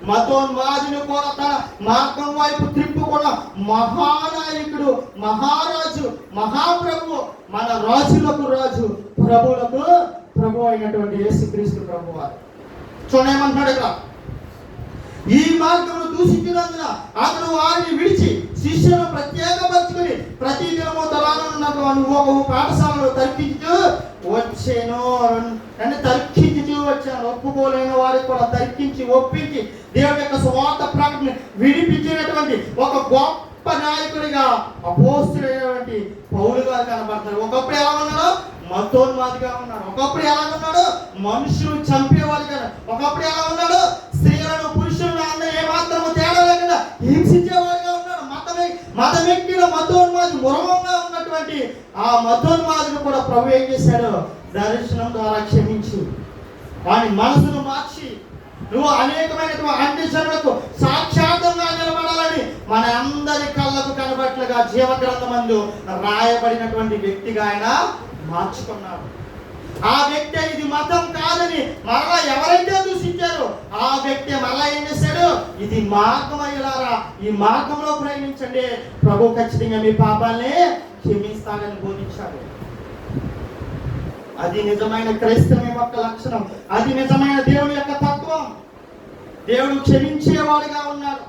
మతోన్మాదిని కూడా తన మార్గం వైపు త్రిప్పుకున్న మహానాయకుడు, మహారాజు, మహాప్రభు, మన రాజులకు రాజు, ప్రభువులకు ప్రభు అయినటువంటి యేసుక్రీస్తు ప్రభు వారు. చూడమంటున్నాడు ఇక్కడ, ఈ మార్గమును దూషించినందున అతను వారిని విడిచి శిష్యులను ప్రత్యేకపరుచుకుని ప్రతి దినము తలాను పాఠశాలలో తర్కించు వచ్చాను. ఒప్పుకోలేని వారికి కూడా తర్కించి ఒప్పించి దేవుడి యొక్క స్వార్థ ప్రకటన విడిపించినటువంటి ఒక గొప్ప నాయకుడిగా అపోస్తులైనటువంటి పౌలు గారు కనబడతారు. ఒకప్పుడు ఎలా ఉన్నాడు? మతోన్మాదిగా ఉన్నాడు. ఒకప్పుడు ఎలా ఉన్నాడు? మనుషులు చంపేవాడిగా. ఒకప్పుడు ఎలా ఉన్నాడు? స్త్రీలను పురుషులను అందరూ ఏమాత్రము తేడా లేకుండా హింసించేవాడిగా ఉన్నాడు. మతమెక్కిన మతోన్మాది మురమంగా ఉన్నటువంటి ఆ మతోన్మాదిని కూడా ప్రభు ఏం చేశాడు? దర్శనం ద్వారా క్షమించి వాని మనసును మార్చి నువ్వు అనేకమైనటువంటి అన్ని జనులకు సాక్షాత్తంగా నిలబడాలని మన అందరి కళ్ళకు కనబట్లుగా జీవగ్రంథమందు రాయబడినటువంటి వ్యక్తిగా ఆయన మార్చుకున్నాడు. ఆ వ్యక్తి ఇది మతం కాదని మరలా ఎవరైతే దూషించారో ఆ వ్యక్తి మరలా ఏం చేశాడు? ఇది మార్గం అయ్యారా, ఈ మార్గంలో ప్రయాణించండి, ప్రభు ఖచ్చితంగా మీ పాపాలని క్షమిస్తాడని బోధించాడు. అది నిజమైన క్రైస్తవం యొక్క లక్షణం. అది నిజమైన దేవుని యొక్క తత్వం. దేవుడు క్షమించేవాడుగా ఉన్నాడు.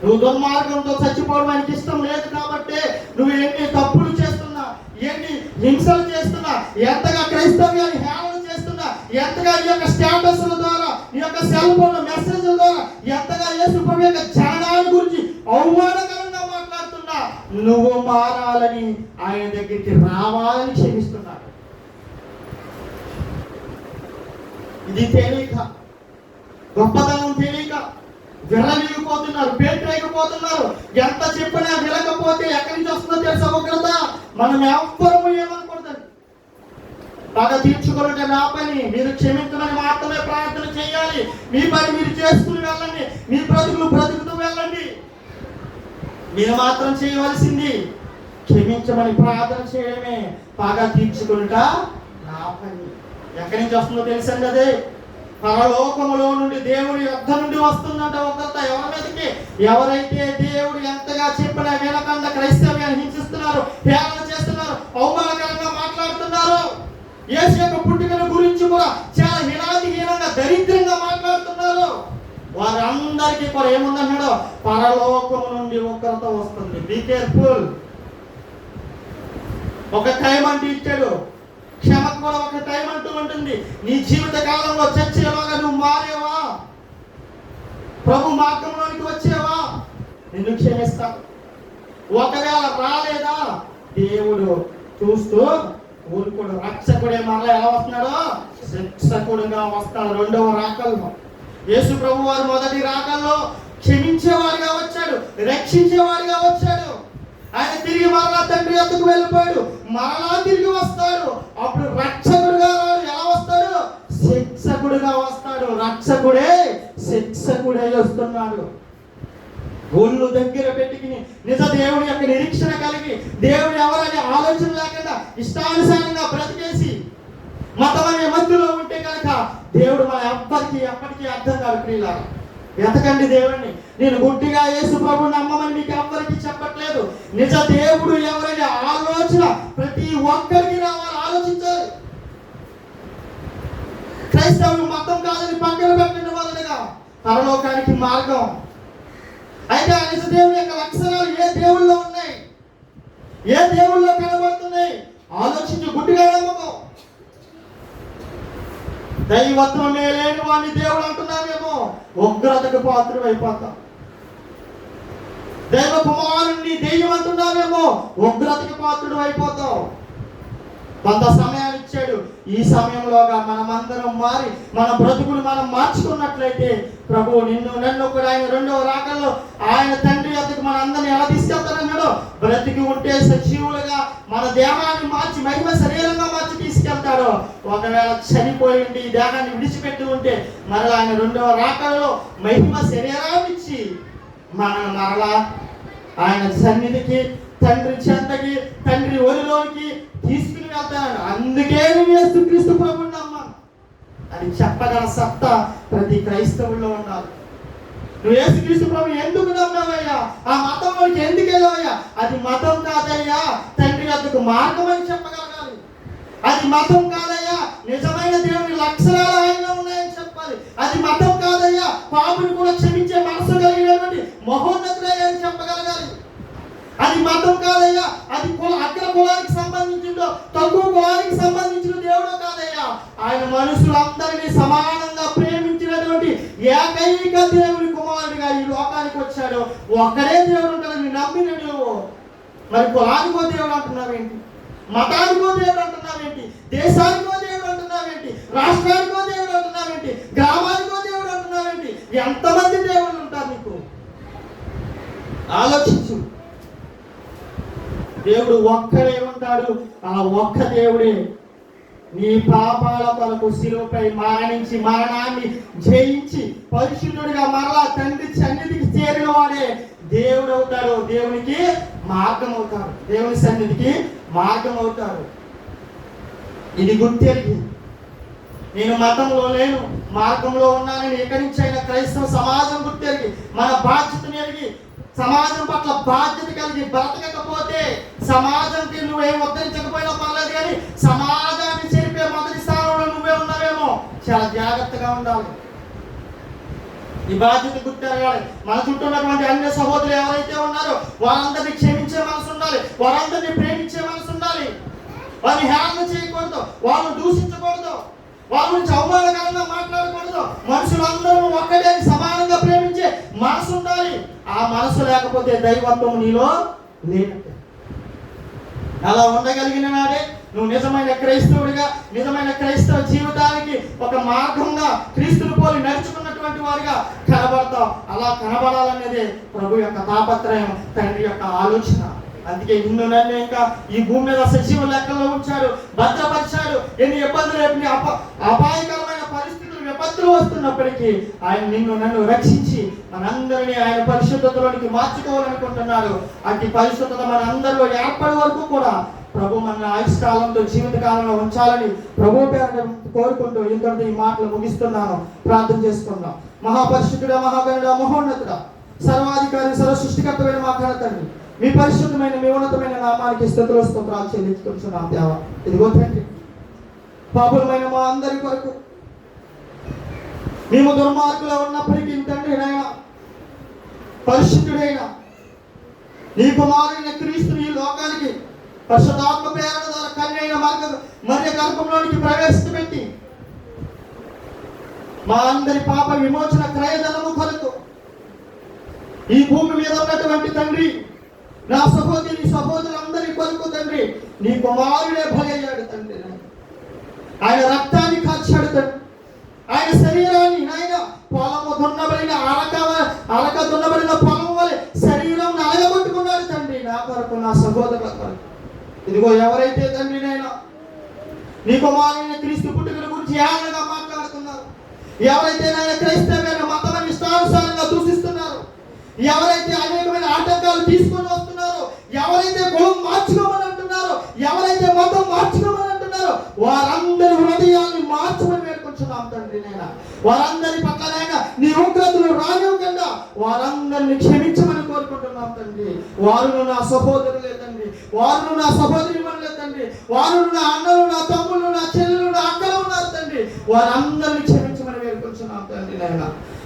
నువ్వు దుర్మార్గంతో చచ్చిపోవడం ఆయనకి ఇష్టం లేదు కాబట్టి నువ్వు ఎన్ని తప్పులు చేస్తున్నా, ఎన్ని హింసలు చేస్తున్నా, ఎంతగా క్రైస్తవ్యాన్ని హేళన చేస్తున్నా, ఎంతగా ఈ యొక్క స్టేటస్ల ద్వారా, ఈ యొక్క సెల్ ఫోన్ మెసేజ్ల ద్వారా ఎంతగా యేసు ప్రభు యొక్క జననాన్ని గురించి అవమానకరంగా మాట్లాడుతున్నా, నువ్వు మారాలని ఆయన దగ్గరికి రావాలని క్షమిస్తున్నాడు. ఇది తెలియక, గొప్పతనం తెలియక విర్రవీగిపోతున్నారు, పేటరేగిపోతున్నారు. ఎంత చెప్పినా వినకపోతే ఎక్కడి నుంచి వస్తుందో తెలుసా ఉగ్రత? మనం ఎవ్వరము ఏమనుకుంటారు? బాగా తీర్చుకోవాలంటే నా పని, మీరు క్షమించమని మాత్రమే ప్రార్థన చేయాలి. మీ పని మీరు చేసుకుని వెళ్ళండి, మీ బ్రతుకుతూ వెళ్ళండి. మీరు మాత్రం చేయవలసింది క్షమించమని ప్రార్థన చేయడమే. బాగా తీర్చుకుంటా నా పని. ఎక్కడి నుంచి వస్తుందో తెలుసండి? అదే పరలోకములో నుండి దేవుడి యొద్ద నుండి వస్తుందంట ఉగ్రత. ఎవరి మీదకి? ఎవరైతే దేవుడు ఎంతగా చెప్పినా వినకుండా క్రైస్తవ్యాన్ని హింసిస్తున్నారు, హేళన చేస్తున్నారు, అవమానకరంగా మాట్లాడుతున్నారు, యేసు యొక్క పుట్టుకల గురించి కూడా చాలా హీనంగా దరిద్రంగా మాట్లాడుతున్నారు, వారందరికీ కూడా ఏముందన్నాడు? పరలోకము నుండి ఉగ్రత వస్తుంది. Be careful. ఒక టైం అంటూ ఇచ్చాడు. క్షమకు కూడా ఒక టైం అంటూ ఉంటుంది. నీ జీవిత కాలంలో చచ్చేలాగా నువ్వు మారేవా, ప్రభు మార్గంలోనికి వచ్చేవా, నిన్ను క్షమిస్తాడు. ఒకవేళ రాలేదా, దేవుడు చూస్తూ ఊరుకోడు. రక్షకుడే మరలా ఎలా వస్తున్నాడో శిక్షకుడుగా వస్తాడు. రెండవ రాకల్లో యేసు ప్రభు వారు మొదటి రాకల్లో క్షమించేవాడిగా వచ్చాడు, రక్షించేవాడిగా వచ్చాడు. ఆయన తిరిగి మరలా తండ్రి యొద్దకు వెళ్ళిపోయాడు, మరలా తిరిగి వస్తాడు. అప్పుడు రక్షకుడుగా రాడు. ఎలా వస్తాడు? శిక్షకుడుగా వస్తాడు. రక్షకుడే శిక్షకుడే వస్తున్నాడు. ఒళ్ళు దగ్గర పెట్టుకుని నిజ దేవుడి యొక్క నిరీక్షణ కలిగి దేవుడు ఎవరనే ఆలోచన లేకుండా ఇష్టానుసారంగా బ్రతికేసి మతం అనే మధ్యలో ఉంటే కనుక దేవుడు మన ఎప్పటికీ అర్థం కాదు. ప్రియులారా, వెతకండి దేవుడిని. నేను గుడ్డిగా యేసు ప్రభువుని నమ్మమని మీకు ఎవ్వరికి చెప్పట్లేదు. నిజ దేవుడు ఎవరైనా ఆలోచన ప్రతి ఒక్కరికి రావాలి, ఆలోచించాలి. క్రైస్తవులు మతం కాదని పక్కన పెట్టిన వాళ్ళగా పరలోకానికి మార్గం. అయితే ఆ నిజ దేవుని యొక్క లక్షణాలు ఏ దేవుళ్ళలో ఉన్నాయి, ఏ దేవుళ్ళలో కనబడుతున్నాయి ఆలోచించి గుడ్డిగా నమ్మకం. దైవత్వమే లేని వాడిని దేవుడు అంటున్నామేమో, ఉగ్రతకు పాత్ర అయిపోతాం. దైవ కుమారుణ్ణి దెయ్యం అంటున్నామేమో, ఉగ్రతకు పాత్రుడు అయిపోతాం. కొంత సమయాన్ని ఇచ్చాడు. ఈ సమయంలోగా మనమందరం మారి మన బ్రతుకులు మనం మార్చుకున్నట్లయితే ప్రభు నిన్ను నన్ను కూడా ఆయన రెండవ రాకల్లో ఆయన తండ్రి వద్దకు మన అందరిని ఎలా తీసుకెళ్తాడన్నాడో, బ్రతికి ఉంటే సజీవులుగా మన దేహాన్ని మార్చి మహిమ శరీరంగా మార్చి తీసుకెళ్తాడో, ఒకవేళ చనిపోయి ఉండి ఈ దేహాన్ని విడిచిపెట్టి ఉంటే మరలా ఆయన రెండవ రాకల్లో మహిమ శరీరాన్ని ఇచ్చి మరలా ఆయన సన్నిధికి, తండ్రి చెంతకి, తండ్రి ఒడిలోనికి తీసుకుని వెళ్తాడు. అందుకే నేను యేసుక్రీస్తు ప్రభువుని నమ్మాను అని చెప్పగల సత్తా ప్రతి క్రైస్తవుల్లో ఉండాలి. నువ్వు యేసుక్రీస్తు ప్రభువుని ఎందుకు నమ్మావయ్యా, ఆ మతంలోకి ఎందుకు వెళ్ళావయ్యా, అది మతం కాదయ్యా, తండ్రి వద్దకు మార్గం అని చెప్పగలగాలి. అది మతం కాదయ్యా, నిజమైన దేవుని లక్షణాలు ఆయనలో ఉన్నాయని చెప్పాలి. అది మతం కాదయ్యా, పాపుని కూడా క్షమించే మనసు కలిగినటువంటి మహోన్నతుడయ్యా అని చెప్పగలగాలి. అది మతం కాదయ్యా, అది అగ్ర కులానికి సంబంధించిందో తక్కువ కులానికి సంబంధించిన దేవుడు కాదయ్యా, ఆయన మనుషులందరినీ సమానంగా ప్రేమించినటువంటి ఏకైక దేవుని కుమారుడిగా ఈ లోకానికి వచ్చాడు. ఒక్కడే దేవుడు ఉంటాడని నమ్మిన నువ్వు మరి కులానికో దేవుడు అంటున్నావేంటి, మతానికో దేవుడు అంటున్నావేంటి, దేశానికో దేవుడు అంటున్నావేంటి, రాష్ట్రానికో దేవుడు అంటున్నావేంటి, గ్రామానికో దేవుడు అంటున్నావేంటి? ఎంతమంది దేవుళ్ళు ఉంటారు నీకు? ఆలోచించు. దేవుడు ఒక్కడే ఉంటాడు. ఆ ఒక్క దేవుడే నీ పాపాల కొరకు శిలువపై మరణించి మరణాన్ని జయించి పరిశుద్ధుడిగా మరలా తండ్రి సన్నిధికి చేరిన వాడే దేవుడు అవుతాడు. దేవునికి మార్గం అవుతాడు, దేవుని సన్నిధికి మార్గం అవుతాడు. ఇది గుర్తెరిగి నేను మతంలో లేను, మార్గంలో ఉన్నానని ఎక్కడి నుంచి అయినా క్రైస్తవ సమాజం గుర్తెరిగి మన బాధ్యతను ఎరిగి సమాజం పట్ల బాధ్యత కలిగి బ్రతకకపోతే సమాజంకి నువ్వేం ఉద్ధరించకపోయినా పర్లేదు, కానీ సమాజాన్ని చెరిపే మొదటి స్థానంలో నువ్వే ఉన్నావేమో. చాలా జాగ్రత్తగా ఉండాలి. ఈ బాధ్యత గుర్తెరగాలి. మన చుట్టూ ఉన్నటువంటి అన్య సహోదరులు ఎవరైతే ఉన్నారో వారందరినీ క్షమించే మనసు ఉండాలి, వారందరినీ ప్రేమించే మనసు ఉండాలి. వారిని హేళన చేయకూడదు, వాళ్ళని దూషించకూడదు, వాళ్ళ గురించి అవమానకరంగా మాట్లాడకూడదు. మనుషులందరూ ఒక్కడే సమానంగా ప్రేమించే మనసు ఉండాలి. ఆ మనసు లేకపోతే దైవత్వం నీలో లేనట్టే. అలా ఉండగలిగిన నాడే నువ్వు నిజమైన క్రైస్తవుడిగా, నిజమైన క్రైస్తవ జీవితానికి ఒక మార్గంగా క్రీస్తుని పోలి నడుచుకున్నటువంటి వారిగా కనబడతావు. అలా కనబడాలనేదే ప్రభు యొక్క తాపత్రయం, తండ్రి యొక్క ఆలోచన. అందుకే నిన్ను నన్ను ఇంకా ఈ భూమి మీద సజీవ లెక్కల్లో ఉంచాడు, భద్రపరిచాడు. ఎన్ని ఇబ్బందులు, ఎన్ని అపాయకరమైన పరిస్థితులు, విపత్తులు వస్తున్నప్పటికీ ఆయన నిన్ను నన్ను రక్షించి మనందరినీ ఆయన పరిశుద్ధతలోనికి మార్చుకోవాలనుకుంటున్నాడు. అట్టి పరిశుద్ధత మనందరిలో ఏర్పడే వరకు కూడా ప్రభు మన ఆయుష్కాలంతో జీవితకాలంలో ఉంచాలని ప్రభు పేరు కోరుకుంటూ ఇంతటితో ఈ మాటలు ముగిస్తున్నాను. ప్రార్థన చేసుకుందాం. మహాపరిశుద్ధుడా, మహాగణుడా, మహోన్నతుడా, సర్వాధికారి, సర్వ సృష్టికర్తమైన మా తండ్రి, మీ పరిశుద్ధమైన మీ ఉన్నతమైన నామానికి స్తుతులు స్తోత్రాలు చెల్లించుకుంటున్నాం దేవా. ఇదిగో తండ్రి, పాపులమైన మా అందరి కొరకు మేము దుర్మార్గులో ఉన్నప్పటికీ తండ్రి నాయన పరిశుద్ధుడైన నీ కుమారుడైన క్రీస్తుని ఈ లోకానికి పరిశుద్ధాత్మ ప్రేరణ ద్వారా కన్యైన మరియ గర్భంలోనికి ప్రవేశపెట్టి మా అందరి పాప విమోచన క్రయధనము కొరకు ఈ భూమి మీద ఉన్నటువంటి తండ్రి నా సహోదరి సహోదరులందరి కొరకు తండ్రి నీ కుమారుడే బలయ్యాడు తండ్రి. ఆయన రక్తాన్ని కాచాడు తండ్రి, ఆయన శరీరాన్ని నాయన పొలము దున్నబడిన అరక దున్నబడిన పొలం వలె శరీరం నలగబట్టుకున్నాడు తండ్రి నా కొరకు, నా సహోదరుల కొరకు. ఇదిగో ఎవరైతే తండ్రి నైనా నీ కుమారుని క్రీస్తు పుట్టుకల గురించి ఏళ్ళగా మాట్లాడుతున్నారు, ఎవరైతే నాయన క్రైస్తవ మతాన్ని ఇష్టానుసారంగా దూషిస్తున్నారు, ఎవరైతే అనేకమైన ఆటంకాలు తీసుకొని వస్తున్నారో, ఎవరైతే కులం మార్చుకోమని అంటున్నారో, ఎవరైతే మతం మార్చుకోమని అంటున్నారో ఉన్నారో వారందరి హృదయాన్ని మార్చమని వేడుకుంటున్నాం తండ్రి నాయన. వారందరి పట్లనైనా నీ ఉగ్రతలు రానివ్వకుండా వారందరిని క్షమించమని కోరుకుంటున్నాం తండ్రి. వారును నా సహోదరులే తండ్రి, వారును నా సహోదరి మనలే తండ్రి, వారును నా అన్నలు, నా తమ్ముళ్ళు, నా చెల్లెలు, నా అక్కలు ఉన్నారు తండ్రి. వారందరిని క్షమించమని వేడుకుంటున్నాం తండ్రి నాయన.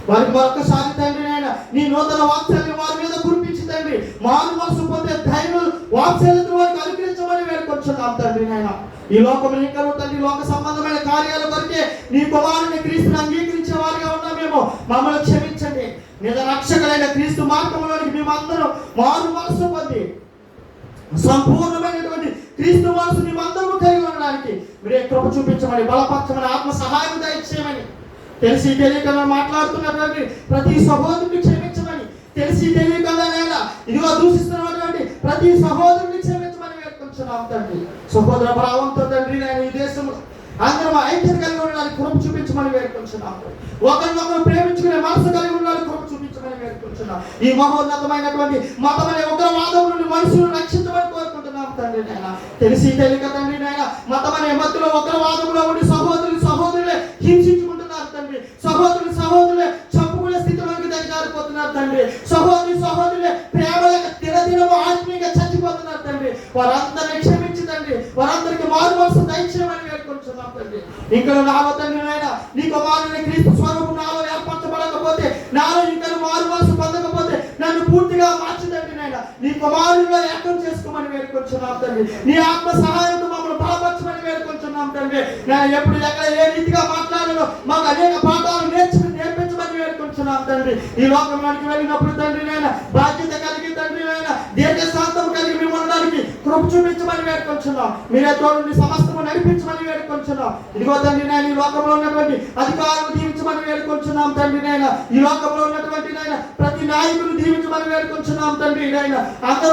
వారికి మరొకసారి తండ్రి నాయన నీ నూతన వాత్సల్యం వారి మీద కురిపించి తండ్రి మారు మనసు పొందే ధైర్యం వాత్సల్యతను వారికి అనుగ్రహించమని వేడుకొచ్చున్నాం తండ్రి నాయన. ఈ లోకం ఇంకా తండ్రి లోక సంబంధమైన కార్యాల కొరకే నీ కుమారుని క్రీస్తుని అంగీకరించే వారిగా ఉన్నామేమో మమ్మల్ని క్షమించండి. నిజ రక్షకులైన క్రీస్తు మార్గంలోనికి మేమందరం మారు మనసు పొంది సంపూర్ణమైనటువంటి క్రీస్తు మనసు మేమందరూ కలిగి ఉండడానికి మీరే కృప చూపించమని, బలపరచమని, ఆత్మ సహాయం దయచేయమని, తెలిసి తెలియకుండా మాట్లాడుతున్నటువంటి ప్రతి సహోదరుని క్షమించమని, తెలిసి తెలియకుండా ఇదిగో దూషిస్తున్నటువంటి ప్రతి సహోదరుని క్షమించమని వేడుకుంటున్నాం తండ్రి. సహోదర భావంతో తండ్రి నేను ఈ దేశంలో అందరం ఐక్యత కలిగి ఉండడానికి కృప చూపించమని వేడుకుంటున్నాం. ఒకరినొకరు ప్రేమించుకునే మనసు కలిగి ఉండడానికి కృప చూపించమని వేడుకుంటున్నాం. ఈ మహోన్నతమైనటువంటి మతమనే ఉగ్రవాదం నుండి మనుషులను రక్షించమని కోరుకుంటున్నాం తండ్రి నాయన. తెలిసి తెలియక తండ్రి నాయన మతమనే మధ్యలో ఉగ్రవాదంలో ఉండి సహోదరులే హింసించుకుంటున్నారు తండ్రి. సహోదరులే చంపుకునే స్థితిలోకి దిగజారిపోతున్నారు తండ్రి. సహోదరులే ప్రేమలకు దినదినము ఆత్మీయంగా చచ్చిపోతున్నారు తండ్రి. వారందరినీ క్షమించి తండ్రి వారందరికీ మారు మనసు దయచేయమని వేడుకుంటున్నాం తండ్రి. ఇక్కడ నాలో తండ్రి నాయన నీ కుమారుని క్రీస్తు స్వరూపం నాలో ఏర్పరచబడకపోతే, నాలో ఇంకా మారు మనసు పొందకపోతే నన్ను పూర్తిగా మార్చి తండ్రి నాయన నీ కుమారునిలో ఏకం చేసుకోమని వేడుకుంటున్నాం తండ్రి. నీ ఆత్మ సహాయంతో మమ్మల్ని బలపరచమని వేడుకుంటున్నాం తండ్రి. నేను ఎప్పుడు ఎక్కడ ఏ రీతిగా మాట్లాడాలో మాకు అనేక పాఠాలు నేర్పించమని వేడుకుంటున్నాం తండ్రి. ఈ లోకంలోనికి వెళ్ళినప్పుడు తండ్రి నాయన బాధ్యత కలిగి తండ్రి నాయన దీర్ఘశాంతం కలిగి మేము ఉండడానికి కృప చూపించమని వేడుకుంటున్నాం. మీరే తోడుని సమస్తము నడిపించమని వేడుకుంటున్నాం. ఇదిగో తండ్రి నాయన ఈ లోకంలో ఉన్నటువంటి అధికారులు దీవించమని వేడుకుంటున్నాం తండ్రి నాయన. ఈ లోకంలో ఉన్నటువంటి నాయన ప్రతి నాయకులు దీవించమని వేడుకుంటున్నాం తండ్రి నాయన. అందరి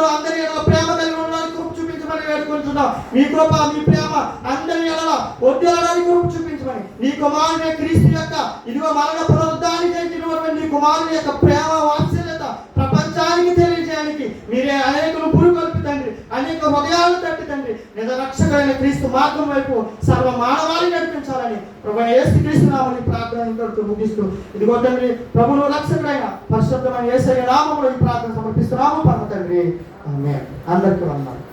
ప్రేమ కలిగి ఉండడానికి కృప చూపించమని వేడుకుంటున్నాం. మీ కృప మీ ప్రేమ అందరి ఎడల ఒడ్డడానికి కృప చూపించమని, నీ కుమారుని క్రీస్తు యొక్క ఇదిగో మరణ పునరుద్ధాన్ని చేసినటువంటి నీ కుమారుని యొక్క ప్రేమ వాత్సల్యత ప్రపంచానికి తెలియజేయడానికి మీరే అనేకులు పురుగొల్పి తండ్రి, అనేక హృదయాలను తట్టి తండ్రి నిజ రక్షకుడైన క్రీస్తు మార్గం వైపు సర్వ మానవాళిని నడిపించాలని ప్రభువైన యేసు క్రీస్తు నామమున ప్రార్థన కొడుతూ ముగిస్తూ ఇదిగో తండ్రి ప్రభువు రక్షకుడైన పరిశుద్ధమైన యేసయ్య నామములో ఈ ప్రార్థన సమర్పిస్తున్నాము పరమ తండ్రి. ఆమేన్. అందరికీ వందనాలు.